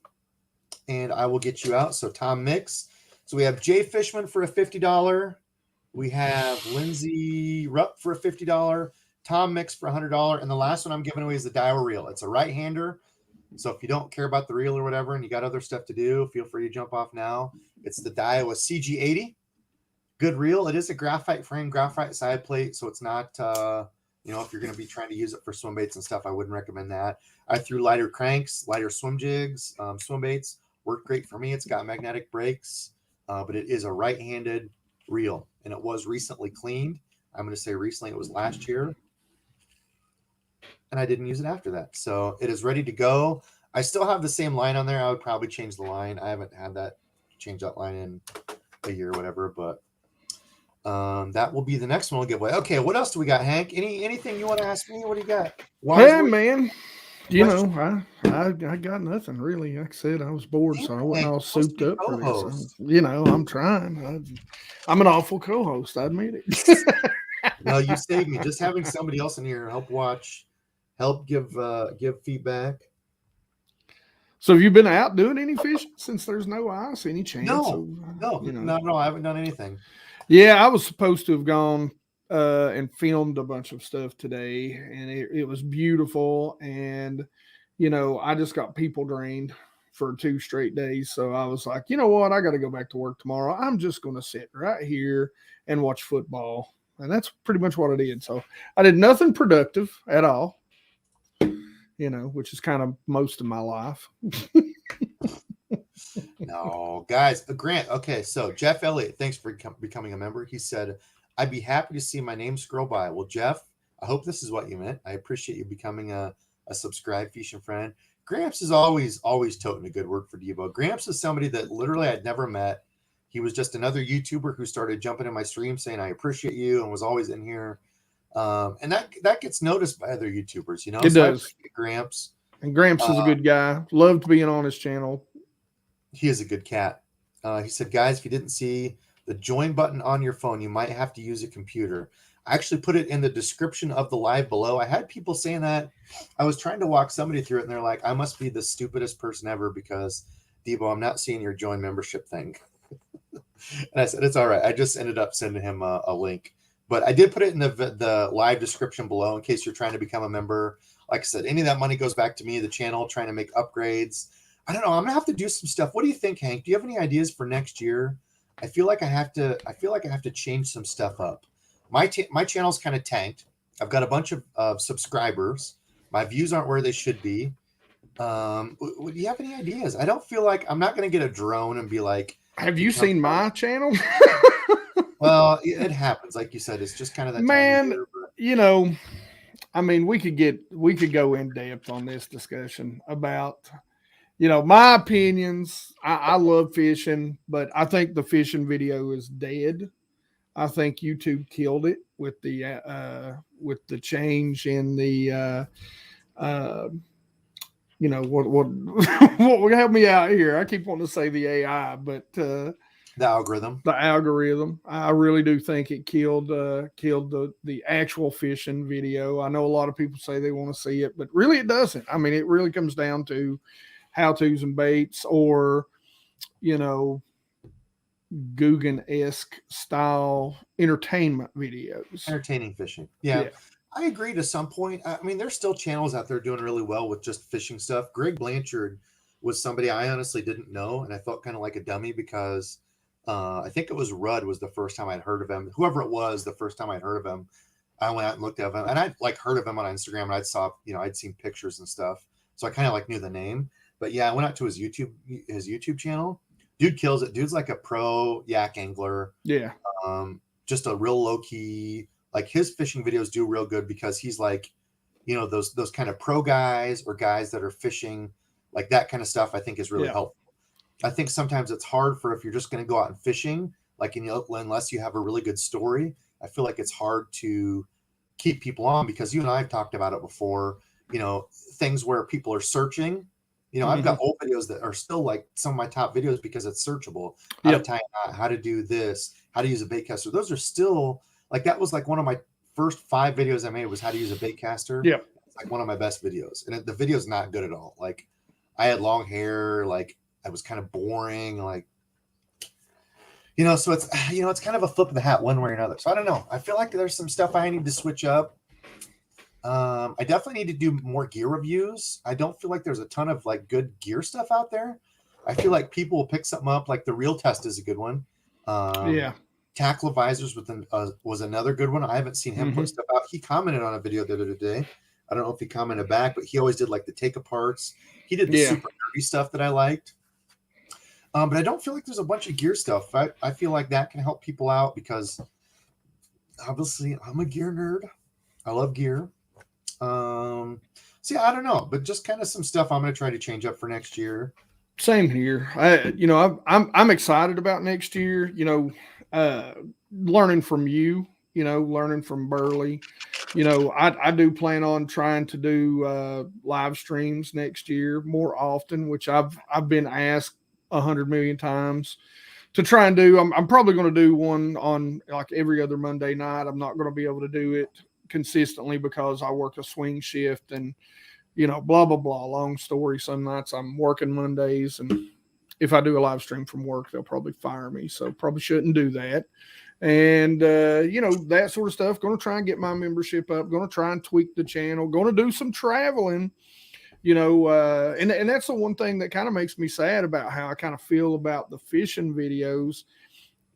Speaker 1: and I will get you out. So Tom Mix. So we have Jay Fishman for a $50. We have Lindsay Rupp for a $50. Tom Mix for $100. And the last one I'm giving away is the Daiwa reel. It's a right-hander. So if you don't care about the reel or whatever and you got other stuff to do, feel free to jump off now. It's the Daiwa CG80. Good reel. It is a graphite frame, graphite side plate. So it's not, if you're going to be trying to use it for swim baits and stuff, I wouldn't recommend that. I threw lighter cranks, lighter swim jigs, swim baits. Worked great for me. It's got magnetic brakes, but it is a right-handed reel, and it was recently cleaned. I'm going to say recently. It was last year, and I didn't use it after that. So it is ready to go. I still have the same line on there. I would probably change the line. I haven't had that change that line in a year or whatever, but that will be the next one we'll give away. Okay, what else do we got, Hank? Anything you want to ask me? What do you got?
Speaker 2: Hey, man. I got nothing really. Like I said, I was bored, so I wasn't all souped up for this. I'm trying. I'm an awful co-host. I admit it.
Speaker 1: No, you saved me. Just having somebody else in here help watch, help give feedback.
Speaker 2: So have you been out doing any fishing since there's no ice? Any chance?
Speaker 1: No, I haven't done anything.
Speaker 2: Yeah, I was supposed to have gone and filmed a bunch of stuff today, and it was beautiful. And I just got people drained for 2 straight days, so I was like, you know what, I got to go back to work tomorrow. I'm just going to sit right here and watch football, and that's pretty much what I did. So I did nothing productive at all, which is kind of most of my life.
Speaker 1: No, guys, Grant. Okay, so Jeff Elliott, thanks for becoming a member. He said, "I'd be happy to see my name scroll by." Well, Jeff, I hope this is what you meant. I appreciate you becoming a subscribed fishing friend. Gramps is always toting a good word for Debo. Gramps is somebody that literally I'd never met. He was just another YouTuber who started jumping in my stream saying, "I appreciate you," and was always in here. And that gets noticed by other YouTubers,
Speaker 2: It does.
Speaker 1: Gramps.
Speaker 2: And Gramps is a good guy. Loved being on his channel.
Speaker 1: He is a good cat. He said, "Guys, if you didn't see the join button on your phone, you might have to use a computer." I actually put it in the description of the live below. I had people saying that. I was trying to walk somebody through it, and they're like, "I must be the stupidest person ever because, Debo, I'm not seeing your join membership thing." And I said, "It's all right." I just ended up sending him a link. But I did put it in the live description below in case you're trying to become a member. Like I said, any of that money goes back to me, the channel, trying to make upgrades. I don't know. I'm gonna have to do some stuff. What do you think, Hank? Do you have any ideas for next year? I feel like I have to change some stuff up. My channel's kind of tanked. I've got a bunch of subscribers. My views aren't where they should be. Do you have any ideas? I don't feel like I'm not going to get a drone and be like,
Speaker 2: "Have you seen my channel?"
Speaker 1: Well, it happens. Like you said, it's just kind of that
Speaker 2: man.
Speaker 1: Time of year,
Speaker 2: I mean, we could go in depth on this discussion about, my opinions. I love fishing, but I think the fishing video is dead. I think YouTube killed it with the change in the what would help me out here. I keep wanting to say the AI, but
Speaker 1: the algorithm.
Speaker 2: The algorithm. I really do think it killed the actual fishing video. I know a lot of people say they want to see it, but really it doesn't. I mean, it really comes down to how-tos and baits, or Guggen-esque style entertainment videos.
Speaker 1: Entertaining fishing. Yeah. I agree to some point. I mean, there's still channels out there doing really well with just fishing stuff. Greg Blanchard was somebody I honestly didn't know, and I felt kind of like a dummy because I think it was Rudd was the first time I'd heard of him. Whoever it was, the first time I'd heard of him, I went out and looked at him, and I'd heard of him on Instagram, and I'd seen pictures and stuff. So I kind of knew the name. But yeah, I went out to his YouTube channel. Dude kills it. Dude's like a pro yak angler.
Speaker 2: Yeah.
Speaker 1: Just a real low key. Like his fishing videos do real good because he's like, those kind of pro guys or guys that are fishing, like that kind of stuff. I think is really helpful. I think sometimes it's hard for if you're just going to go out and fishing, like unless you have a really good story. I feel like it's hard to keep people on because you and I have talked about it before. Things where people are searching. I've got old videos that are still like some of my top videos because it's searchable. How to tie a knot, how to do this, how to use a bait caster. Those are still like, that was like one of my first 5 videos I made was how to use a bait caster.
Speaker 2: Yeah.
Speaker 1: It's like one of my best videos. And the video's not good at all. Like I had long hair, like I was kind of boring, like, so it's, it's kind of a flip of the hat one way or another. So I don't know. I feel like there's some stuff I need to switch up. I definitely need to do more gear reviews. I don't feel like there's a ton of like good gear stuff out there. I feel like people will pick something up. Like the Real Test is a good one. Tackle Visors was another good one. I haven't seen him put stuff out. He commented on a video the other day. I don't know if he commented back, but he always did like the take aparts. He did the super nerdy stuff that I liked. But I don't feel like there's a bunch of gear stuff. I feel like that can help people out because obviously I'm a gear nerd. I love gear. So yeah, I don't know, but just kind of some stuff I'm going to try to change up for next year.
Speaker 2: Same here. I'm excited about next year. Learning from you. Learning from Burley. I do plan on trying to do live streams next year more often, which I've been asked 100 million times to try and do. I'm probably going to do one on like every other Monday night. I'm not going to be able to do it consistently because I work a swing shift and blah blah blah. Long story. Some nights I'm working Mondays, and if I do a live stream from work, they'll probably fire me. So probably shouldn't do that. And that sort of stuff. Going to try and get my membership up. Going to try and tweak the channel. Going to do some traveling. And that's the one thing that kind of makes me sad about how I kind of feel about the fishing videos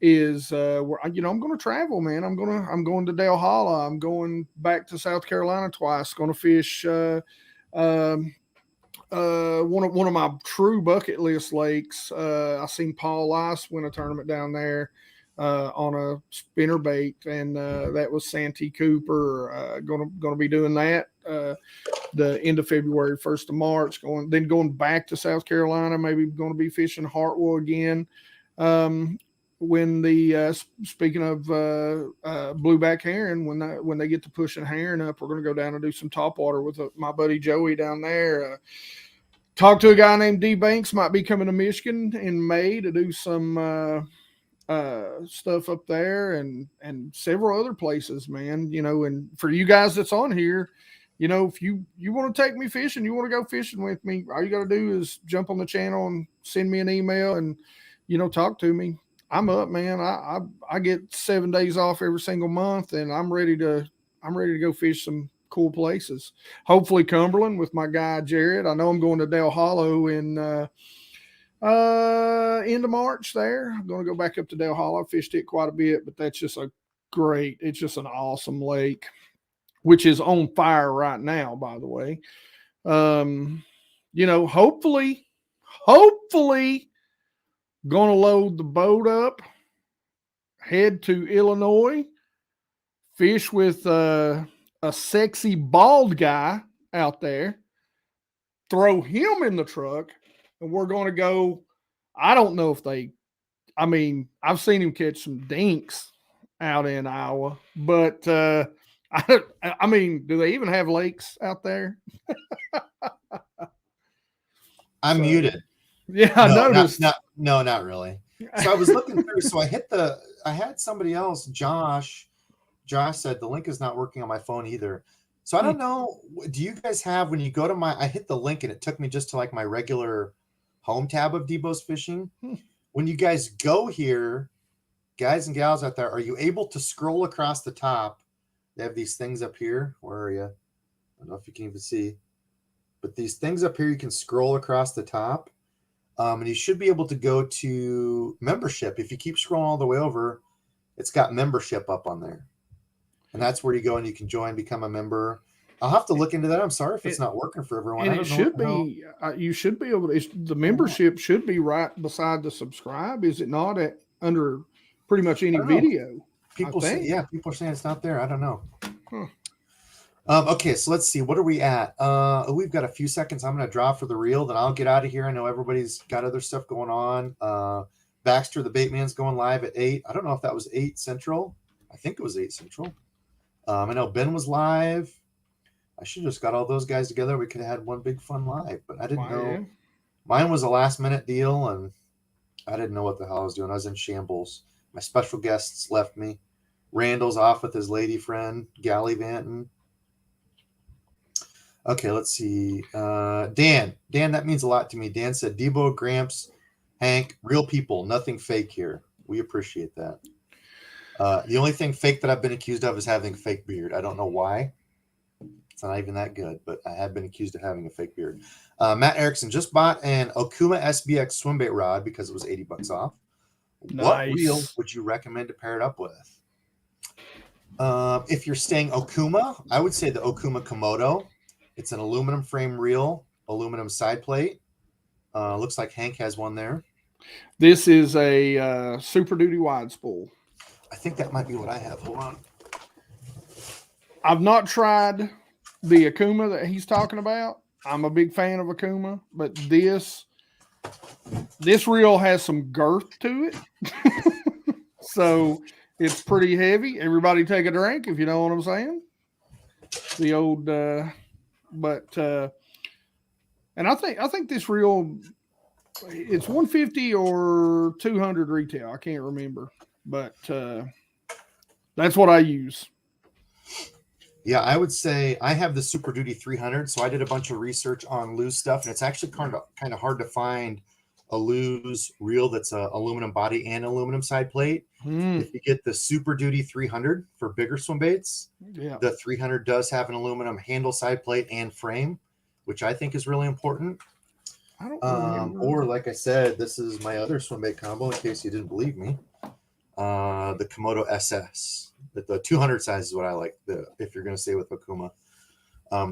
Speaker 2: is where I'm going to travel, man. I'm going to Dale Hollow. I'm going back to South Carolina twice. Going to fish one of my true bucket list lakes. I seen Paul Ice win a tournament down there on a spinner bait, and that was Santee Cooper. Going to be doing that the end of February, 1st of March. Going back to South Carolina. Maybe going to be fishing Hartwell again. When the speaking of blueback herring, when they get to pushing herring up, we're going to go down and do some topwater with my buddy Joey down there. Talk to a guy named D Banks, might be coming to Michigan in May to do some stuff up there and several other places, man. And for you guys that's on here, if you want to take me fishing, you want to go fishing with me, all you got to do is jump on the channel and send me an email and talk to me. I'm up, man. I get 7 days off every single month, and I'm ready to go fish some cool places. Hopefully Cumberland with my guy Jared. I know I'm going to Dale Hollow in end of March there. I'm going to go back up to Dale Hollow. I fished it quite a bit, but that's just it's just an awesome lake, which is on fire right now, by the way. Hopefully going to load the boat up, head to Illinois, fish with a sexy bald guy out there, throw him in the truck, and we're going to go. I don't know if I've seen him catch some dinks out in Iowa, but do they even have lakes out there?
Speaker 1: I'm muted.
Speaker 2: Yeah, I noticed.
Speaker 1: Not really. So I was looking through. So I had somebody else, Josh. Josh said the link is not working on my phone either. So I don't know. Do you guys have, when you go to I hit the link and it took me just to like my regular home tab of DEBO'S Fishing. When you guys go here, guys and gals out there, are you able to scroll across the top? They have these things up here. Where are you? I don't know if you can even see. But these things up here, you can scroll across the top. And you should be able to go to membership. If you keep scrolling all the way over, it's got membership up on there. And that's where you go and you can join, become a member. I'll have to look into that. I'm sorry if it's not working for everyone.
Speaker 2: And it should be, you should be able to, the membership should be right beside the subscribe. Is it not under pretty much any video?
Speaker 1: People say, people are saying it's not there. I don't know.
Speaker 2: Huh.
Speaker 1: Okay, so let's see. What are we at? We've got a few seconds. I'm going to draw for the reel, then I'll get out of here. I know everybody's got other stuff going on. Baxter, the Baitman's going live at 8. I don't know if that was 8 Central. I think it was 8 Central. I know Ben was live. I should have just got all those guys together. We could have had one big fun live, but I didn't know.
Speaker 2: Yeah.
Speaker 1: Mine was a last minute deal, and I didn't know what the hell I was doing. I was in shambles. My special guests left me. Randall's off with his lady friend, Gallivanting. Okay, let's see. Dan, that means a lot to me. Dan said, Debo, Gramps, Hank, real people, nothing fake here. We appreciate that. The only thing fake that I've been accused of is having a fake beard. I don't know why. It's not even that good, but I have been accused of having a fake beard. Matt Erickson just bought an Okuma SBX swimbait rod because it was $80 off.
Speaker 2: Nice.
Speaker 1: What reel would you recommend to pair it up with? If you're staying Okuma, I would say the Okuma Komodo. It's an aluminum frame reel, aluminum side plate. Looks like Hank has one there.
Speaker 2: This is a Super Duty wide spool.
Speaker 1: I think that might be what I have. Hold on.
Speaker 2: I've not tried the Okuma that he's talking about. I'm a big fan of Okuma, but this reel has some girth to it. So it's pretty heavy. Everybody take a drink, if you know what I'm saying. The old, and I think this reel, it's 150 or 200 retail. I can't remember, but that's what I use.
Speaker 1: Yeah, I would say I have the Super Duty 300, so I did a bunch of research on Lew's stuff, and it's actually kind of hard to find a Lew's reel that's a aluminum body and aluminum side plate. If you get the Super Duty 300 for bigger swim baits, the 300 does have an aluminum handle, side plate, and frame, which I think is really important.
Speaker 2: I don't
Speaker 1: or like I said, this is my other swim bait combo in case you didn't believe me. The Komodo SS. The 200 size is what I like. If you're going to stay with Okuma,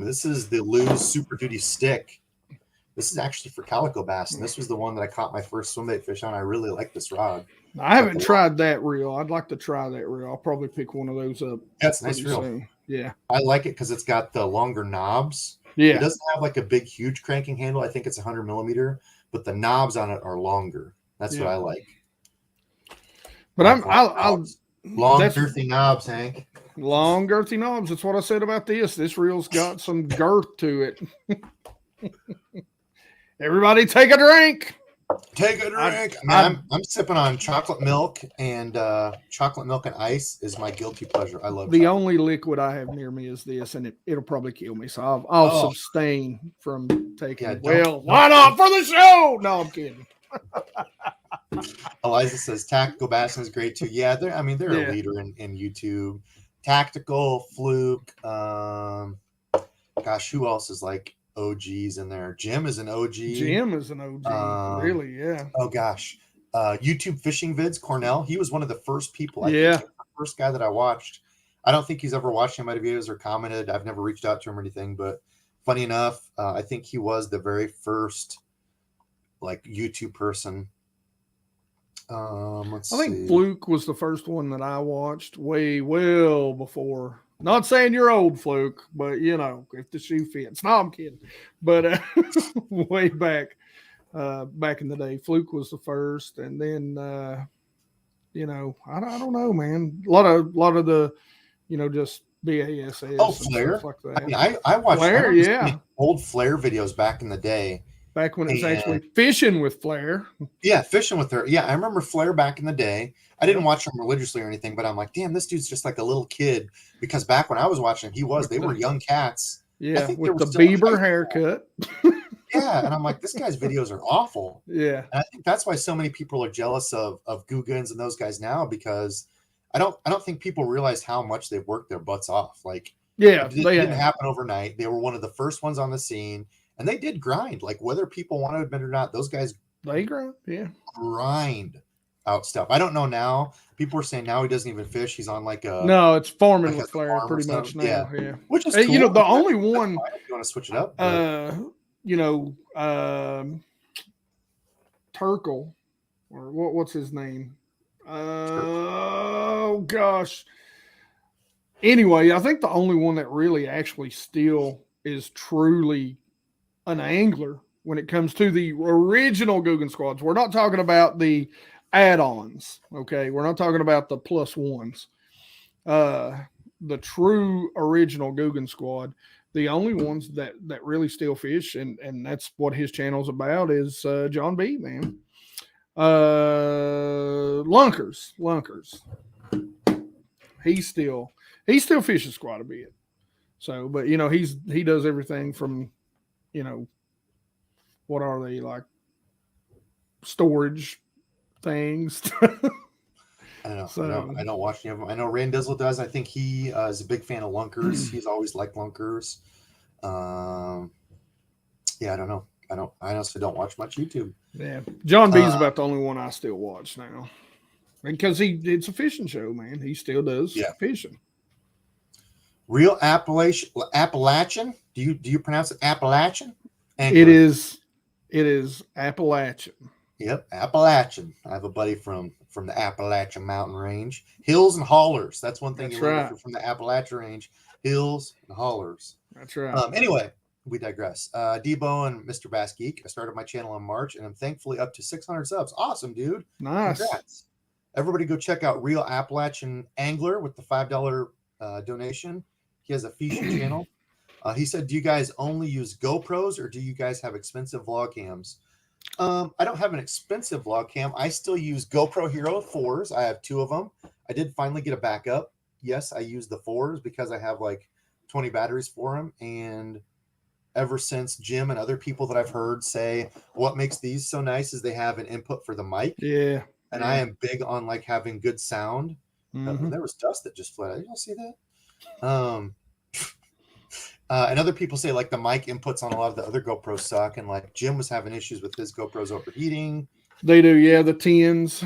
Speaker 1: this is the Lew's Super Duty stick. This is actually for calico bass, and this was the one that I caught my first swimbait fish on. I really like this rod.
Speaker 2: I haven't tried that reel. I'd like to try that reel. I'll probably pick one of those up.
Speaker 1: That's a nice reel.
Speaker 2: Soon. Yeah,
Speaker 1: I like it because it's got the longer knobs.
Speaker 2: Yeah,
Speaker 1: it doesn't have like a big, huge cranking handle. I think it's 100 millimeter, but the knobs on it are longer. That's what I like.
Speaker 2: But I'll
Speaker 1: long girthy knobs, Hank.
Speaker 2: Long girthy knobs. That's what I said about this. This reel's got some girth to it. Everybody take a drink.
Speaker 1: Take a drink. I'm sipping on chocolate milk and ice is my guilty pleasure. I love
Speaker 2: the only liquid I have near me is this, and it'll probably kill me. So I'll abstain from taking it. Well, why not for the show? No, I'm kidding.
Speaker 1: Eliza says tactical bassing is great too. Yeah, they're a leader in YouTube. Tactical, Fluke. Gosh, who else is like OGs in there? Jim is an OG.
Speaker 2: Really, yeah.
Speaker 1: Oh gosh, YouTube fishing vids. Cornell, he was one of the first people. I think he was the first guy that I watched. I don't think he's ever watched any of my videos or commented. I've never reached out to him or anything. But funny enough, I think he was the very first like YouTube person. I
Speaker 2: think Fluke was the first one that I watched well before. Not saying you're old, Fluke, but if the shoe fits. No, I'm kidding. But way back in the day, Fluke was the first, and then I don't know, man. A lot of the just BASS.
Speaker 1: Oh, Flair.
Speaker 2: Like that.
Speaker 1: I mean, I watched
Speaker 2: Flair,
Speaker 1: old Flair videos back in the day.
Speaker 2: Back when it was actually fishing with Flair.
Speaker 1: Yeah, fishing with her. Yeah, I remember Flair back in the day. I didn't watch him religiously or anything, but I'm like, damn, this dude's just like a little kid. Because back when I was watching him, they were young cats.
Speaker 2: Yeah, with the Bieber haircut.
Speaker 1: Yeah, and I'm like, this guy's videos are awful.
Speaker 2: Yeah.
Speaker 1: And I think that's why so many people are jealous of Googans and those guys now, because I don't think people realize how much they've worked their butts off. Like, it didn't happen overnight. They were one of the first ones on the scene. And they did grind, like whether people want to admit it or not. Those guys,
Speaker 2: they grind,
Speaker 1: grind out stuff. I don't know now. People are saying now he doesn't even fish. He's on like a
Speaker 2: No, it's farming with
Speaker 1: a
Speaker 2: Flair
Speaker 1: farm or
Speaker 2: pretty much
Speaker 1: something.
Speaker 2: now. Yeah.
Speaker 1: Which is
Speaker 2: Hey,
Speaker 1: cool.
Speaker 2: you know, the
Speaker 1: I mean,
Speaker 2: only
Speaker 1: that's
Speaker 2: one,
Speaker 1: fine if you want to switch it up. But...
Speaker 2: you know, Turkle, or what's his name? Oh gosh. Anyway, I think the only one that really actually still is truly an angler when it comes to the original Guggen squads. We're not talking about the add-ons, okay? We're not talking about the plus ones. The true original Guggen squad, the only ones that really still fish, and that's what his channel's about, is John B, man. Lunkers. He still fishes quite a bit. So, but you know, he does everything from, you know, what are they, like storage things.
Speaker 1: I don't know.
Speaker 2: So,
Speaker 1: I don't watch any of them. I know Randizzle does. I think he is a big fan of lunkers. He's always liked lunkers. Yeah, I don't know. I honestly don't watch much YouTube.
Speaker 2: Yeah, John B's about the only one I still watch now, because it's a fishing show, man. He still does fishing.
Speaker 1: Real Appalachian. Do you pronounce it Appalachian?
Speaker 2: Angler. It is Appalachian.
Speaker 1: Yep, Appalachian. I have a buddy from the Appalachian mountain range. Hills and hollers. That's one thing. That's you learn if you're from the Appalachian range. Hills and hollers.
Speaker 2: That's right.
Speaker 1: Anyway, we digress. Debo and Mr. Bass Geek. I started my channel in March, and I'm thankfully up to 600 subs. Awesome, dude.
Speaker 2: Nice.
Speaker 1: Congrats. Everybody go check out Real Appalachian Angler with the $5 donation. He has a fishing channel. He said, do you guys only use GoPros, or do you guys have expensive vlog cams? I don't have an expensive vlog cam. I still use GoPro Hero 4s. I have 2 of them. I did finally get a backup. Yes, I use the 4s because I have like 20 batteries for them. And ever since Jim and other people that I've heard say what makes these so nice is they have an input for the mic.
Speaker 2: Yeah.
Speaker 1: And I am big on like having good sound. There was dust that just fled. Did y'all see that? And other people say like the mic inputs on a lot of the other GoPros suck, and like Jim was having issues with his GoPros overheating.
Speaker 2: They do, yeah. The 10s.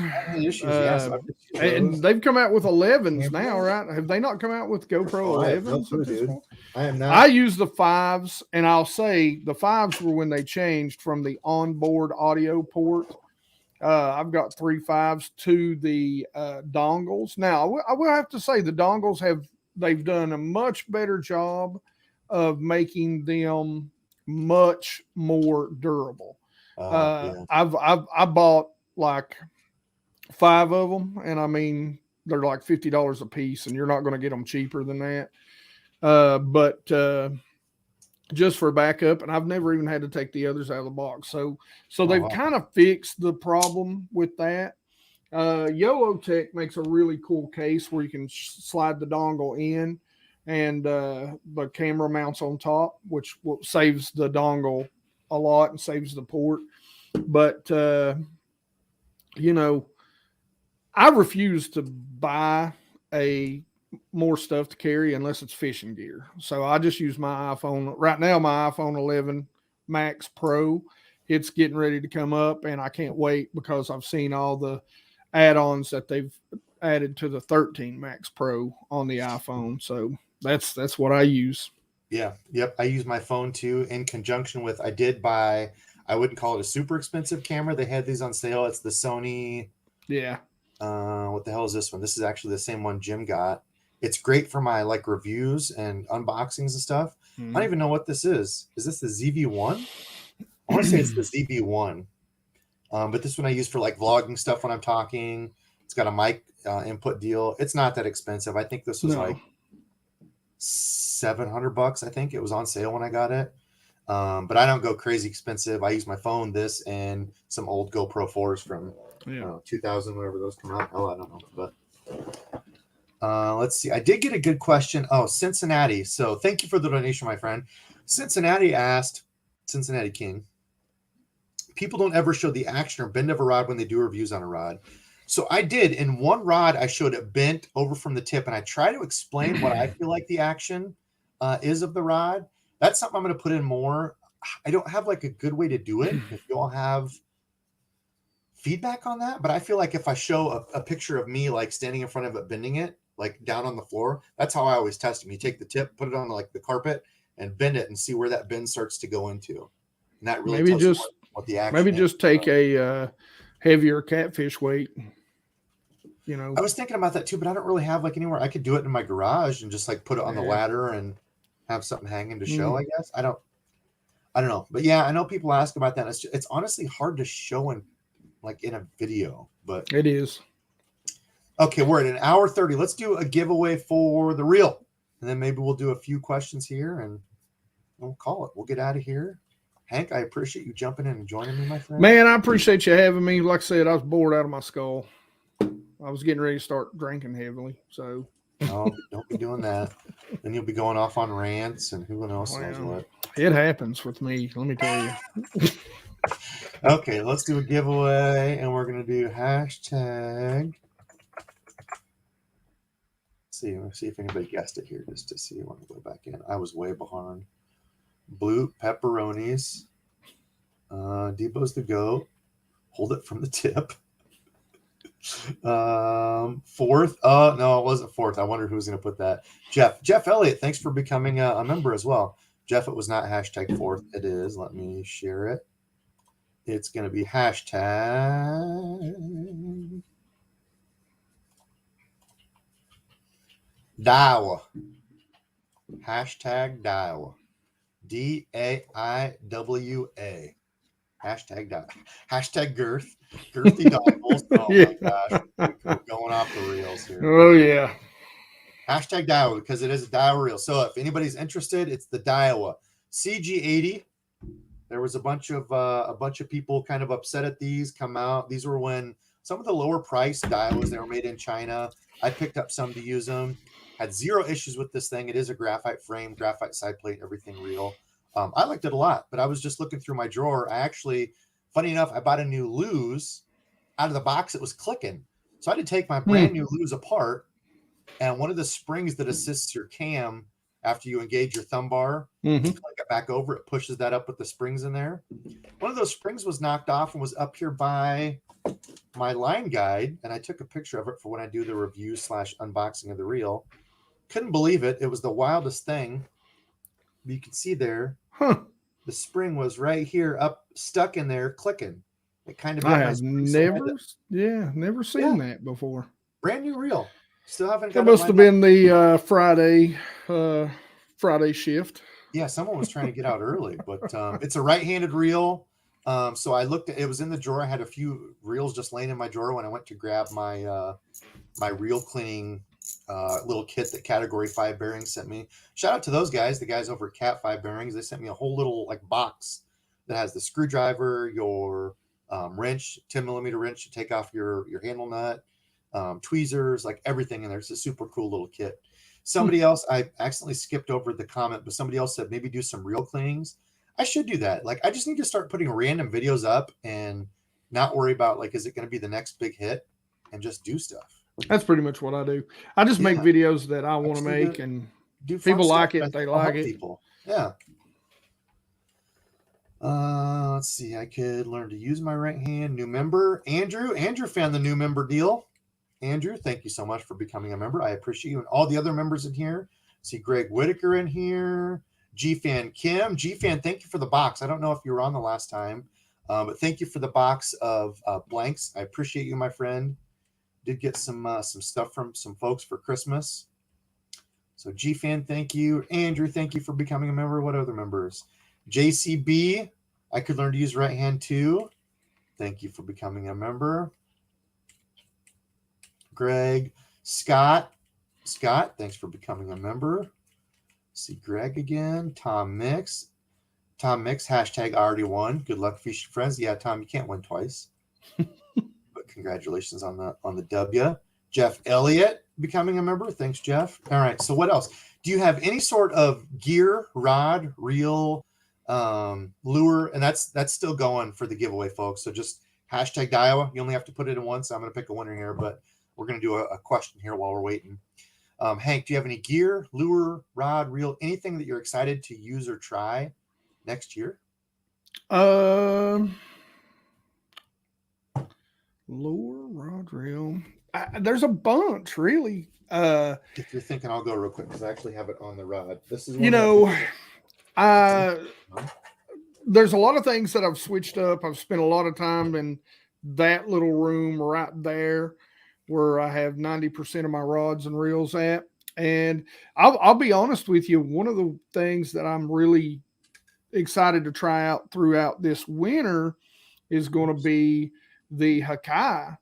Speaker 1: And
Speaker 2: they've come out with 11s now, right? Have they not come out with GoPro 11s?
Speaker 1: No, dude. I am not.
Speaker 2: I use the 5s, and I'll say the 5s were when they changed from the onboard audio port. I've got 3 5s to the dongles. Now, I will have to say the dongles they've done a much better job of making them much more durable. I bought like 5 of them, and I mean, they're like $50 a piece, and you're not going to get them cheaper than that. But just for backup, and I've never even had to take the others out of the box. So they've kind of fixed the problem with that. YOLO Tech makes a really cool case where you can slide the dongle in, and the camera mounts on top, which saves the dongle a lot and saves the port. But, you know, I refuse to buy more stuff to carry unless it's fishing gear. So I just use my iPhone. Right now, my iPhone 11 Max Pro, it's getting ready to come up, and I can't wait because I've seen all the add-ons that they've added to the 13 Max Pro on the iPhone. So that's what I use.
Speaker 1: Yeah. Yep. I use my phone too in conjunction with, I did buy, I wouldn't call it a super expensive camera. They had these on sale. It's the Sony.
Speaker 2: Yeah.
Speaker 1: What the hell is this one? This is actually the same one Jim got. It's great for my like reviews and unboxings and stuff. I don't even know what this is. Is this the ZV-1? I want to say it's the ZV-1. But this one I use for like vlogging stuff when I'm talking. It's got a mic input deal. It's not that expensive. I think this was like $700. I think it was on sale when I got it. But I don't go crazy expensive. I use my phone, this, and some old GoPro 4s from 2000, whenever those come out. Oh, I don't know. But let's see. I did get a good question. Oh, Cincinnati. So thank you for the donation, my friend. Cincinnati asked, Cincinnati King, people don't ever show the action or bend of a rod when they do reviews on a rod. So I did. In one rod, I showed it bent over from the tip, and I try to explain what I feel like the action is of the rod. That's something I'm going to put in more. I don't have like a good way to do it. If you all have feedback on that, but I feel like if I show a picture of me like standing in front of it, bending it like down on the floor, that's how I always test them. You take the tip, put it on like the carpet, and bend it and see where that bend starts to go into. And that really
Speaker 2: Maybe
Speaker 1: tells you
Speaker 2: just
Speaker 1: what the action
Speaker 2: maybe
Speaker 1: is.
Speaker 2: just take a heavier catfish weight.
Speaker 1: I was thinking about that too, but I don't really have like anywhere I could do it in my garage and just like put it on the ladder and have something hanging to show. I guess I don't know, but yeah, I know people ask about that. It's honestly hard to show in a video, but
Speaker 2: it is.
Speaker 1: Okay, we're at an hour 30. Let's do a giveaway for the reel, and then maybe we'll do a few questions here and we'll call it. We'll get out of here. Hank, I appreciate you jumping in and joining me, my friend.
Speaker 2: Man, I appreciate you having me. Like I said, I was bored out of my skull. I was getting ready to start drinking heavily, so.
Speaker 1: Oh, don't be doing that. Then you'll be going off on rants and who else knows what.
Speaker 2: It happens with me, let me tell you.
Speaker 1: Okay, let's do a giveaway, and we're going to do hashtag. Let's see if anybody guessed it here just to see when we go back in. I was way behind. Blue pepperonis. DEBO'S the goat. Hold it from the tip. Fourth. Oh, no, it wasn't fourth. I wonder who's going to put that. Jeff Elliott, thanks for becoming a member as well. Jeff, it was not hashtag fourth. It is. Let me share it. It's going to be hashtag Daiwa. Hashtag Daiwa. DAIWA. Hashtag Daiwa. Hashtag girth. Girthy doggles. Oh my gosh. We're going off the rails here.
Speaker 2: Oh yeah.
Speaker 1: Hashtag Daiwa because it is a Daiwa reel. So if anybody's interested, it's the Daiwa CG80. There was a bunch of people kind of upset at these come out. These were when some of the lower priced Daiwas, they were made in China. I picked up some to use them. Had zero issues with this thing. It is a graphite frame, graphite side plate, everything real. I liked it a lot, but I was just looking through my drawer. I actually, funny enough, I bought a new luge. Out of the box, it was clicking. So I had to take my brand new luge apart, and one of the springs that assists your cam after you engage your thumb bar, click it back over, it pushes that up with the springs in there. One of those springs was knocked off and was up here by my line guide, and I took a picture of it for when I do the review / unboxing of the reel. Couldn't believe it. It was the wildest thing. You can see there, the spring was right here, up, stuck in there, clicking. It kind of.
Speaker 2: I have never seen that before.
Speaker 1: Brand new reel. Still haven't.
Speaker 2: That must have been the Friday shift.
Speaker 1: Yeah, someone was trying to get out early, but it's a right-handed reel. So I looked at it was in the drawer. I had a few reels just laying in my drawer when I went to grab my my reel cleaning little kit that Category 5 Bearings sent me. Shout out to those guys, the guys over at Cat 5 Bearings. They sent me a whole little box that has the screwdriver, your wrench, 10mm wrench to take off your handle nut, tweezers, everything in there. It's a super cool little kit. Somebody else, I accidentally skipped over the comment, but somebody else said maybe do some reel cleanings. I should do that. I just need to start putting random videos up and not worry about is it going to be the next big hit, and just do stuff.
Speaker 2: That's pretty much what I do. I just make videos that I want to make, and people like it. They like it.
Speaker 1: People. Yeah. Let's see. I could learn to use my right hand. New member, Andrew. Andrew found the new member deal. Andrew, thank you so much for becoming a member. I appreciate you and all the other members in here. See Greg Whitaker in here. G-Fan Kim. G-Fan, thank you for the box. I don't know if you were on the last time, but thank you for the box of blanks. I appreciate you, my friend. Did get some stuff from some folks for Christmas. So G-Fan, thank you. Andrew, thank you for becoming a member. What other members? JCB, I could learn to use right hand too. Thank you for becoming a member. Greg, Scott, thanks for becoming a member. See Greg again. Tom Mix, hashtag I already won. Good luck, fishing friends. Yeah, Tom, you can't win twice. But congratulations on the W. Jeff Elliott becoming a member. Thanks, Jeff. All right. So what else? Do you have any sort of gear, rod, reel, lure? And that's still going for the giveaway, folks. So just hashtag Daiwa. You only have to put it in once. I'm going to pick a winner here, but we're going to do a question here while we're waiting. Hank, do you have any gear, lure, rod, reel, anything that you're excited to use or try next year?
Speaker 2: Lure, rod, reel. There's a bunch, really.
Speaker 1: If you're thinking, I'll go real quick because I actually have it on the rod. This is
Speaker 2: You
Speaker 1: one that
Speaker 2: know,
Speaker 1: people.
Speaker 2: uh, there's a lot of things that I've switched up. I've spent a lot of time in that little room right there where I have 90% of my rods and reels at. And I'll be honest with you, one of the things that I'm really excited to try out throughout this winter is going to be the Hakai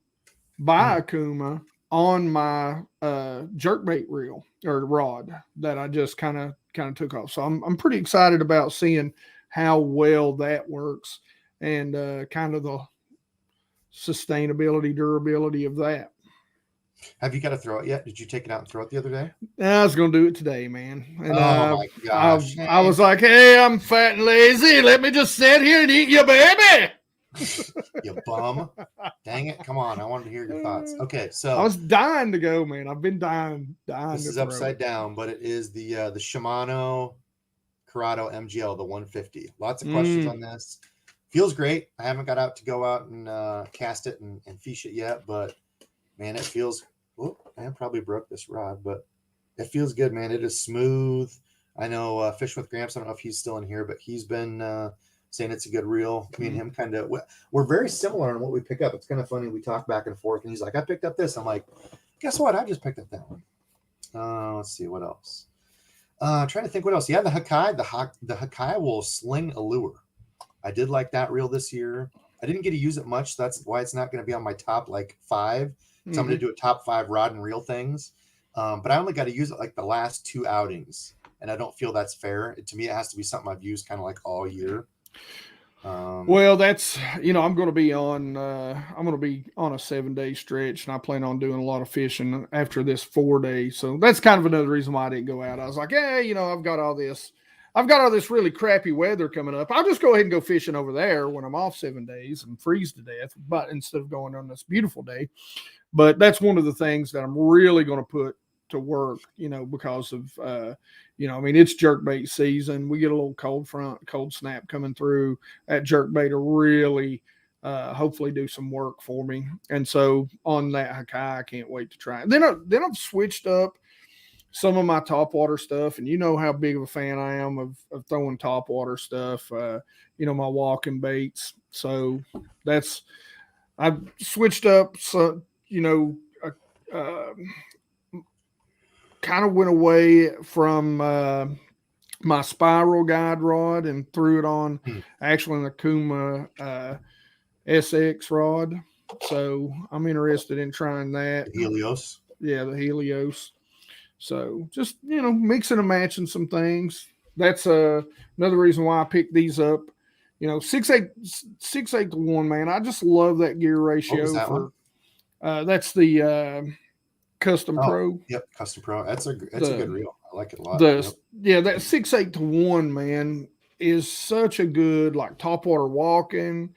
Speaker 2: by Akuma on my jerkbait reel or rod that I just kind of took off. So I'm pretty excited about seeing how well that works and kind of the sustainability, durability of that.
Speaker 1: Have you got to throw it yet? Did you take it out and throw it the other day?
Speaker 2: I was gonna do it today, man. And
Speaker 1: Oh my gosh!
Speaker 2: I was like, "Hey, I'm fat and lazy. Let me just sit here and eat your baby."
Speaker 1: You bum! Dang it! Come on, I wanted to hear your thoughts. Okay,
Speaker 2: I
Speaker 1: so
Speaker 2: was dying to go, man. I've been dying
Speaker 1: this
Speaker 2: to
Speaker 1: is
Speaker 2: throw
Speaker 1: upside
Speaker 2: it.
Speaker 1: down, but it is the Shimano Corrado MGL, the 150. Lots of questions on this. Feels great. I haven't got out to go out and cast it and fish it yet, but man, it feels. Oh, I probably broke this rod, but it feels good, man. It is smooth. I know Fish with Gramps. I don't know if he's still in here, but he's been saying it's a good reel. Me and him kind of we're very similar on what we pick up. It's kind of funny. We talk back and forth, and he's like, "I picked up this." I'm like, "Guess what? I just picked up that one." Let's see what else. Trying to think what else. Yeah, the Hakai. The Hakai will sling a lure. I did like that reel this year. I didn't get to use it much. That's why it's not going to be on my top like 5. So I'm going to do a top 5 rod and reel things. But I only got to use it like the last 2 outings. And I don't feel that's fair. To me, it has to be something I've used kind of like all year.
Speaker 2: Well, that's I'm going to be on a 7-day stretch, and I plan on doing a lot of fishing after this 4 days. So that's kind of another reason why I didn't go out. I was like, hey, I've got all this really crappy weather coming up. I'll just go ahead and go fishing over there when I'm off 7 days and freeze to death, but instead of going on this beautiful day. But that's one of the things that I'm really going to put to work, because of, it's jerkbait season. We get a little cold snap coming through. That jerkbait will really, hopefully do some work for me. And so on that Hakai, I can't wait to try it. Then I've switched up some of my topwater stuff, and you know how big of a fan I am of throwing topwater stuff, my walking baits. So I've switched up. So, kind of went away from my spiral guide rod and threw it on actually an Akuma SX rod. So I'm interested in trying that.
Speaker 1: The Helios.
Speaker 2: Yeah, the Helios. So just, mixing and matching some things. That's another reason why I picked these up. 6.8 to 1, man. I just love that gear ratio.
Speaker 1: What was that one?
Speaker 2: That's the Custom Pro.
Speaker 1: Yep, Custom Pro. That's a good reel. I like it a lot.
Speaker 2: Yeah, that 6.8 to 1, man, is such a good like topwater walking,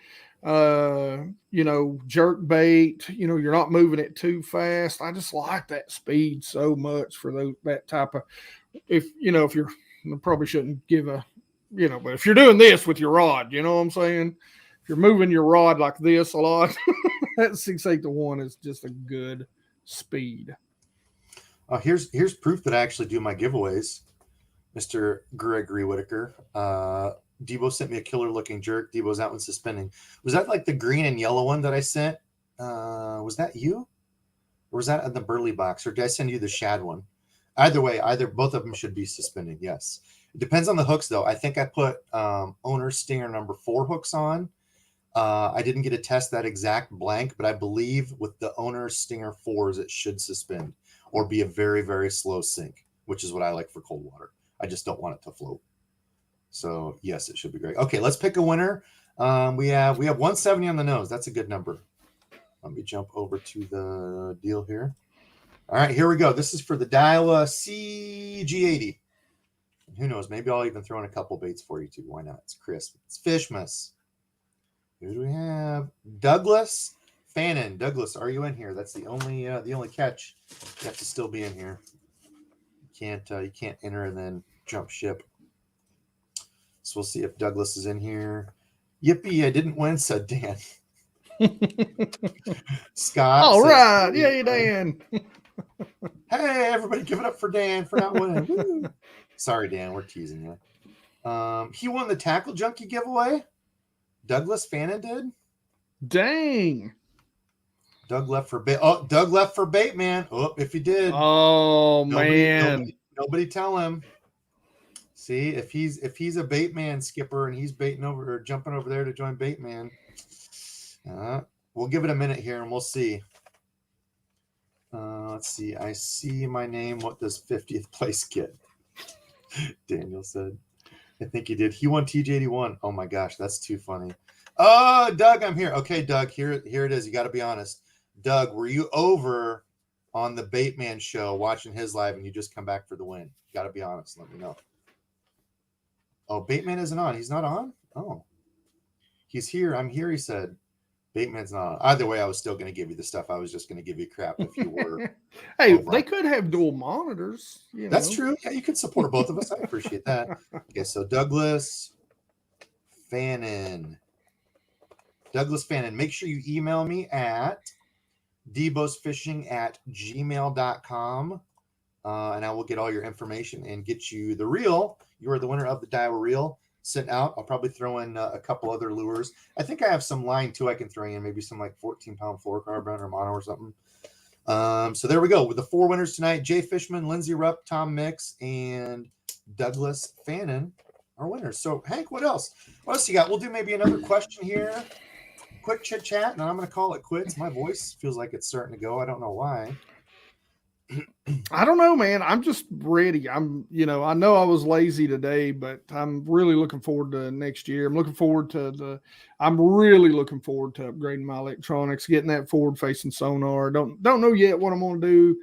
Speaker 2: jerk bait. You're not moving it too fast. I just like that speed so much for that type of. If you're, I probably shouldn't give a, but if you're doing this with your rod, you know what I'm saying. If you're moving your rod like this a lot, that 6.8 to 1 is just a good speed.
Speaker 1: Here's proof that I actually do my giveaways, Mr. Gregory Whitaker. Debo sent me a killer looking jerk. Debo's that one suspending. Was that like the green and yellow one that I sent? Was that you? Or was that in the Burley box? Or did I send you the shad one? Either way, both of them should be suspending. Yes. It depends on the hooks though. I think I put owner stinger number 4 hooks on. I didn't get to test that exact blank, but I believe with the owner stinger 4s, it should suspend or be a very, very slow sink, which is what I like for cold water. I just don't want it to float. So yes, it should be great. Okay, let's pick a winner. We have 170 on the nose. That's a good number. Let me jump over to the deal here. All right, here we go. This is for the Daiwa CG80. And who knows? Maybe I'll even throw in a couple baits for you too. Why not? It's crisp. It's Fishmas. Who do we have? Douglas Fannin. Douglas, are you in here? That's the only catch. You have to still be in here. You can't enter and then jump ship. So we'll see if Douglas is in here. Yippee! I didn't win, said Dan. Scott
Speaker 2: All
Speaker 1: says,
Speaker 2: right. Yay, Dan.
Speaker 1: hey, everybody give it up for Dan for not winning. Woo. Sorry, Dan, we're teasing you. He won the Tackle Junkie giveaway. Douglas Fannin did.
Speaker 2: Dang.
Speaker 1: Doug left for bait. Oh, Doug left for bait, man. Oh, if he did.
Speaker 2: Oh, man.
Speaker 1: Nobody tell him. See, if he's a bait man skipper and he's baiting over or jumping over there to join bait man, we'll give it a minute here and we'll see. Let's see. I see my name. What does 50th place get? Daniel said. I think he did. He won TJ81. Oh my gosh, that's too funny. Oh, Doug, I'm here. Okay, Doug, here it is. You got to be honest. Doug, were you over on the Baitman show watching his live and you just come back for the win? You got to be honest. Let me know. Oh, Baitman isn't on. He's not on? Oh. He's here. I'm here, he said. Bateman's not on. Either way, I was still going to give you the stuff. I was just going to give you crap if you were.
Speaker 2: Hey, they could have dual monitors.
Speaker 1: That's true. Yeah, you can support both of us. I appreciate that. Okay, so Douglas Fannin. Douglas Fannin, make sure you email me at DEBO'Sfishing@gmail.com. And I will get all your information and get you the reel. You are the winner of the Daiwa reel sent out. I'll probably throw in a couple other lures. I think I have some line too I can throw in, maybe some like 14-pound fluorocarbon or mono or something. So there we go with the 4 winners tonight. Jay Fishman, Lindsey Rupp, Tom Mix, and Douglas Fannin are winners. So Hank, what else? What else you got? We'll do maybe another question here. Quick chit chat, and I'm going to call it quits. My voice feels like it's starting to go. I don't know why.
Speaker 2: I don't know, man. I'm just ready. I know I was lazy today, but I'm really looking forward to next year. I'm really looking forward to upgrading my electronics, getting that forward-facing sonar. Don't know yet what I'm going to do.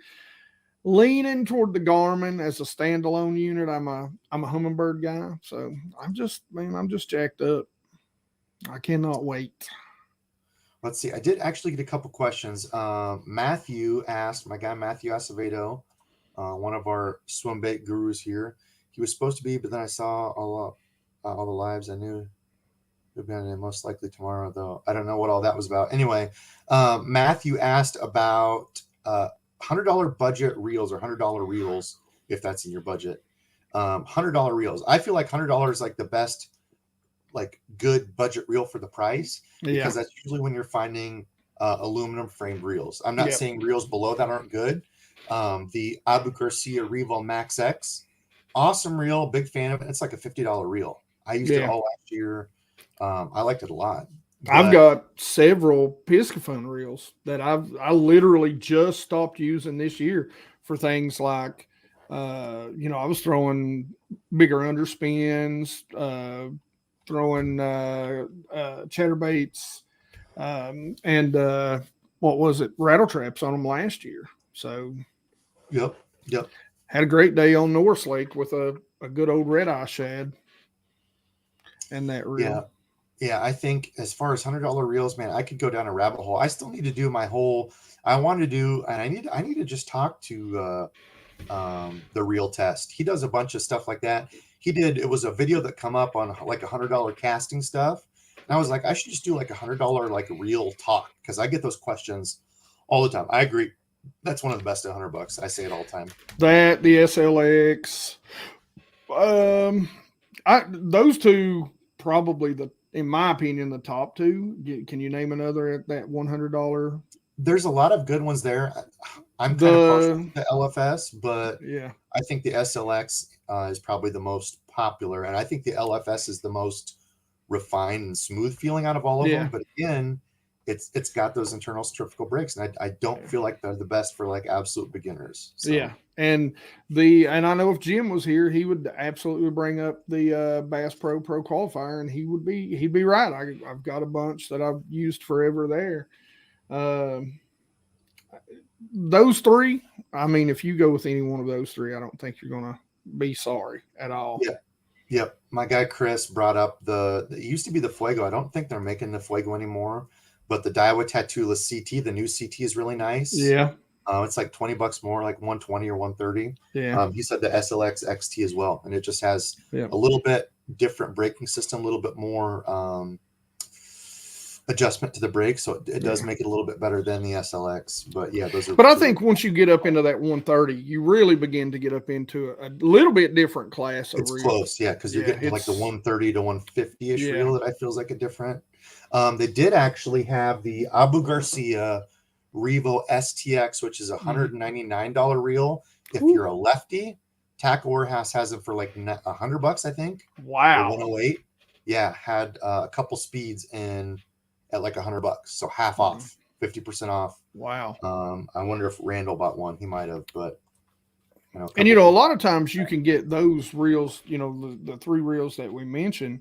Speaker 2: Leaning toward the Garmin as a standalone unit. I'm a Humminbird guy, so I'm just jacked up. I cannot wait.
Speaker 1: Let's see. I did actually get a couple questions. Matthew asked, my guy Matthew Acevedo, one of our Swimbait gurus here. He was supposed to be, but then I saw all the lives. I knew he'd be on it most likely tomorrow, though. I don't know what all that was about. Anyway, Matthew asked about $100 budget reels or $100 reels, if that's in your budget. $100 reels. I feel like $100 is like the best, like good budget reel for the price, because that's usually when you're finding aluminum framed reels. I'm not saying reels below that aren't good. The Abu Garcia Revo Max X, awesome reel, big fan of it. It's like a $50 reel. I used it all last year. I liked it a lot. But
Speaker 2: I've got several Piscifun reels that I literally just stopped using this year for things like, I was throwing bigger underspins, throwing chatterbaits, and what was it? Rattle traps on them last year. So,
Speaker 1: yep.
Speaker 2: Had a great day on Norse Lake with a good old red eye shad and that reel.
Speaker 1: Yeah, I think as far as $100 reels, man, I could go down a rabbit hole. I still need to do my whole. I want to do, and I need to just talk to the reel test. He does a bunch of stuff like that. It was a video that come up on like $100 casting stuff. And I was like, I should just do like $100 like reel talk, because I get those questions all the time. I agree. That's one of the best at $100. I say it all the time.
Speaker 2: That, the SLX, those two probably in my opinion, the top two. Can you name another at that $100?
Speaker 1: There's a lot of good ones there. I'm kind of partial to the LFS, but I think the SLX is probably the most popular, and I think the LFS is the most refined and smooth feeling out of all of them. But again, it's got those internal centrifugal brakes, and I don't feel like they're the best for like absolute beginners. So.
Speaker 2: And I know if Jim was here, he would absolutely bring up the Bass Pro qualifier, and he'd be right. I've got a bunch that I've used forever there. Those three, I mean, if you go with any one of those three, I don't think you're gonna be sorry at all.
Speaker 1: Yep. My guy Chris brought up it used to be the Fuego. I don't think they're making the Fuego anymore, but the Daiwa Tattooless CT, the new CT, is really nice. It's like $20 more, like $120 or $130. He said the SLX XT as well, and it just has a little bit different braking system, a little bit more adjustment to the brake, so it does make it a little bit better than the SLX. But yeah, those are.
Speaker 2: But I think once you get up into that 130, you really begin to get up into a little bit different class of
Speaker 1: It's
Speaker 2: reel.
Speaker 1: close, yeah, because you're getting to like the 130 to 150-ish
Speaker 2: Yeah.
Speaker 1: reel that I feels like a different. They did actually have the Abu Garcia Revo STX, which is a $199 reel. If you're a lefty, Tackle Warehouse has them for like $100, I think.
Speaker 2: Wow.
Speaker 1: 108. Yeah, had a couple speeds in at like $100, so half off, 50% off.
Speaker 2: Wow.
Speaker 1: I wonder if Randall bought one. He might have, but
Speaker 2: and a lot of times you can get those reels, the 3 reels that we mentioned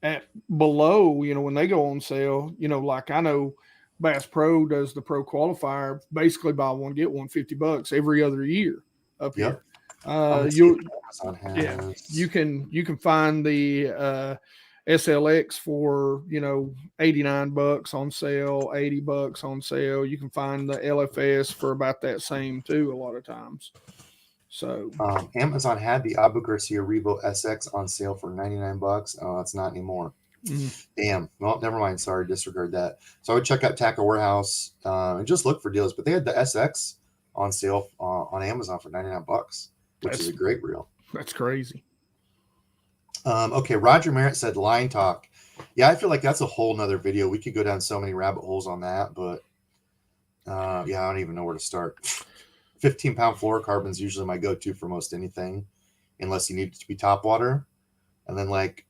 Speaker 2: at below, when they go on sale, like I know Bass Pro does the Pro Qualifier, basically buy one, get one, $50 every other year up here. You can find the SLX for $89 on sale, $80 on sale. You can find the LFS for about that same too a lot of times. So
Speaker 1: Amazon had the Abu Garcia Revo SX on sale for $99. Oh, that's not anymore. Damn. Well, never mind. Sorry, disregard that. So I would check out Tackle Warehouse and just look for deals. But they had the SX on sale on Amazon for $99, which is a great reel.
Speaker 2: That's crazy.
Speaker 1: Okay, Roger Merritt said line talk. Yeah, I feel like that's a whole nother video. We could go down so many rabbit holes on that, but I don't even know where to start. 15-pound fluorocarbon is usually my go-to for most anything, unless you need it to be topwater. And then like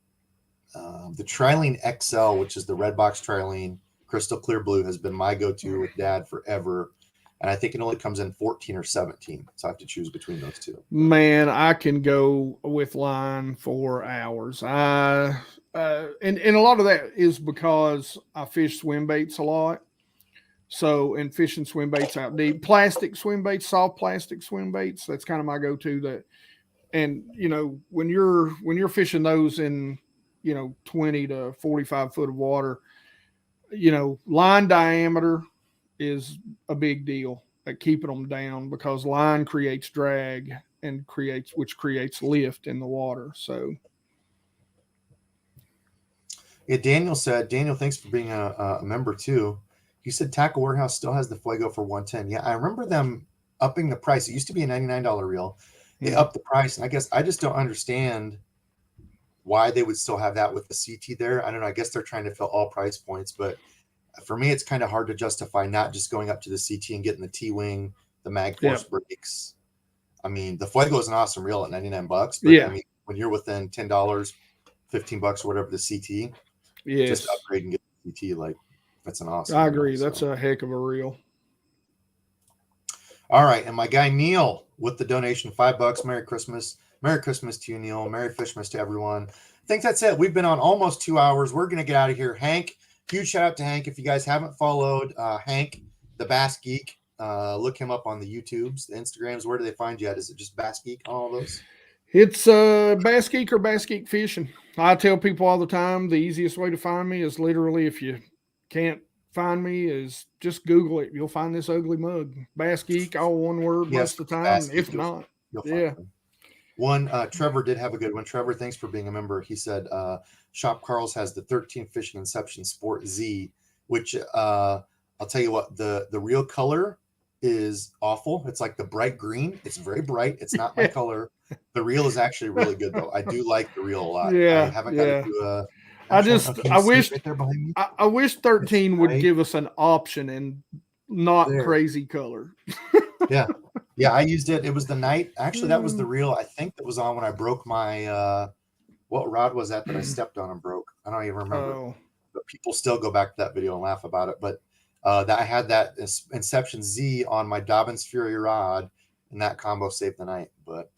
Speaker 1: the Trilene XL, which is the red box Trilene, crystal clear blue, has been my go-to with Dad forever. And I think it only comes in 14 or 17. So I have to choose between those two.
Speaker 2: Man, I can go with line for hours. And a lot of that is because I fish swim baits a lot. So, and fishing swim baits out deep, plastic swim baits, soft plastic swim baits, that's kind of my go-to. And when you're fishing those in 20 to 45 foot of water, line diameter is a big deal at keeping them down, because line creates drag and which creates lift in the water. So
Speaker 1: yeah, Daniel, thanks for being a member too. He said Tackle Warehouse still has the Fuego for $110. Yeah, I remember them upping the price. It used to be a $99 reel. They upped the price, and I guess I just don't understand why they would still have that with the CT there. I don't know. I guess they're trying to fill all price points, but for me, it's kind of hard to justify not just going up to the CT and getting the T-wing, the mag force brakes. I mean, the Fuego is an awesome reel at $99, but I mean, when you're within $10, $15, or whatever the CT, just upgrade and get the CT. Like, that's an awesome.
Speaker 2: I agree. That's a heck of a reel.
Speaker 1: All right, and my guy Neil with the donation, $5. Merry Christmas. Merry Christmas to you, Neil. Merry Fishmas to everyone. I think that's it. We've been on almost 2 hours. We're going to get out of here. Hank, huge shout out to Hank. If you guys haven't followed Hank, the Bass Geek, look him up on the YouTubes, the Instagrams. Where do they find you at? Is it just Bass Geek on all those?
Speaker 2: It's Bass Geek or Bass Geek Fishing. I tell people all the time, the easiest way to find me is literally, if you can't find me, is just Google it. You'll find this ugly mug. Bass Geek, all one word most of the time. If not,
Speaker 1: One, Trevor did have a good one. Trevor, thanks for being a member. He said, Shop Carl's has the 13 Fishing Inception Sport Z, which I'll tell you what, the real color is awful. It's like the bright green. It's very bright. It's not my color. The reel is actually really good, though. I do like the reel a lot. I haven't got to do a...
Speaker 2: I wish 13 would give us an option and not crazy color.
Speaker 1: Yeah, I used it. It was the night. Actually, that was the reel I think that was on when I broke my what rod was that I stepped on and broke? I don't even remember. But people still go back to that video and laugh about it. But that I had that Inception Z on my Dobbins Fury rod, and that combo saved the night. But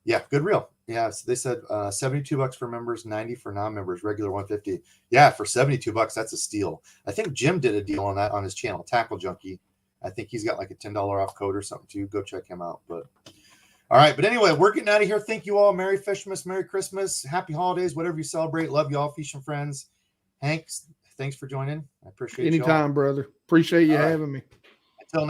Speaker 1: yeah, good reel. Yeah, so they said $72 for members, $90 for non-members, regular $150. Yeah, for $72, that's a steal. I think Jim did a deal on that on his channel, Tackle Junkie. I think he's got like a $10 off code or something too. Go check him out. But all right, but anyway, we're getting out of here. Thank you all. Merry Fishmas, Merry Christmas, Happy Holidays, whatever you celebrate. Love you all, fishing friends. Hank, thanks for joining. I appreciate it.
Speaker 2: Anytime, brother. Appreciate you having me.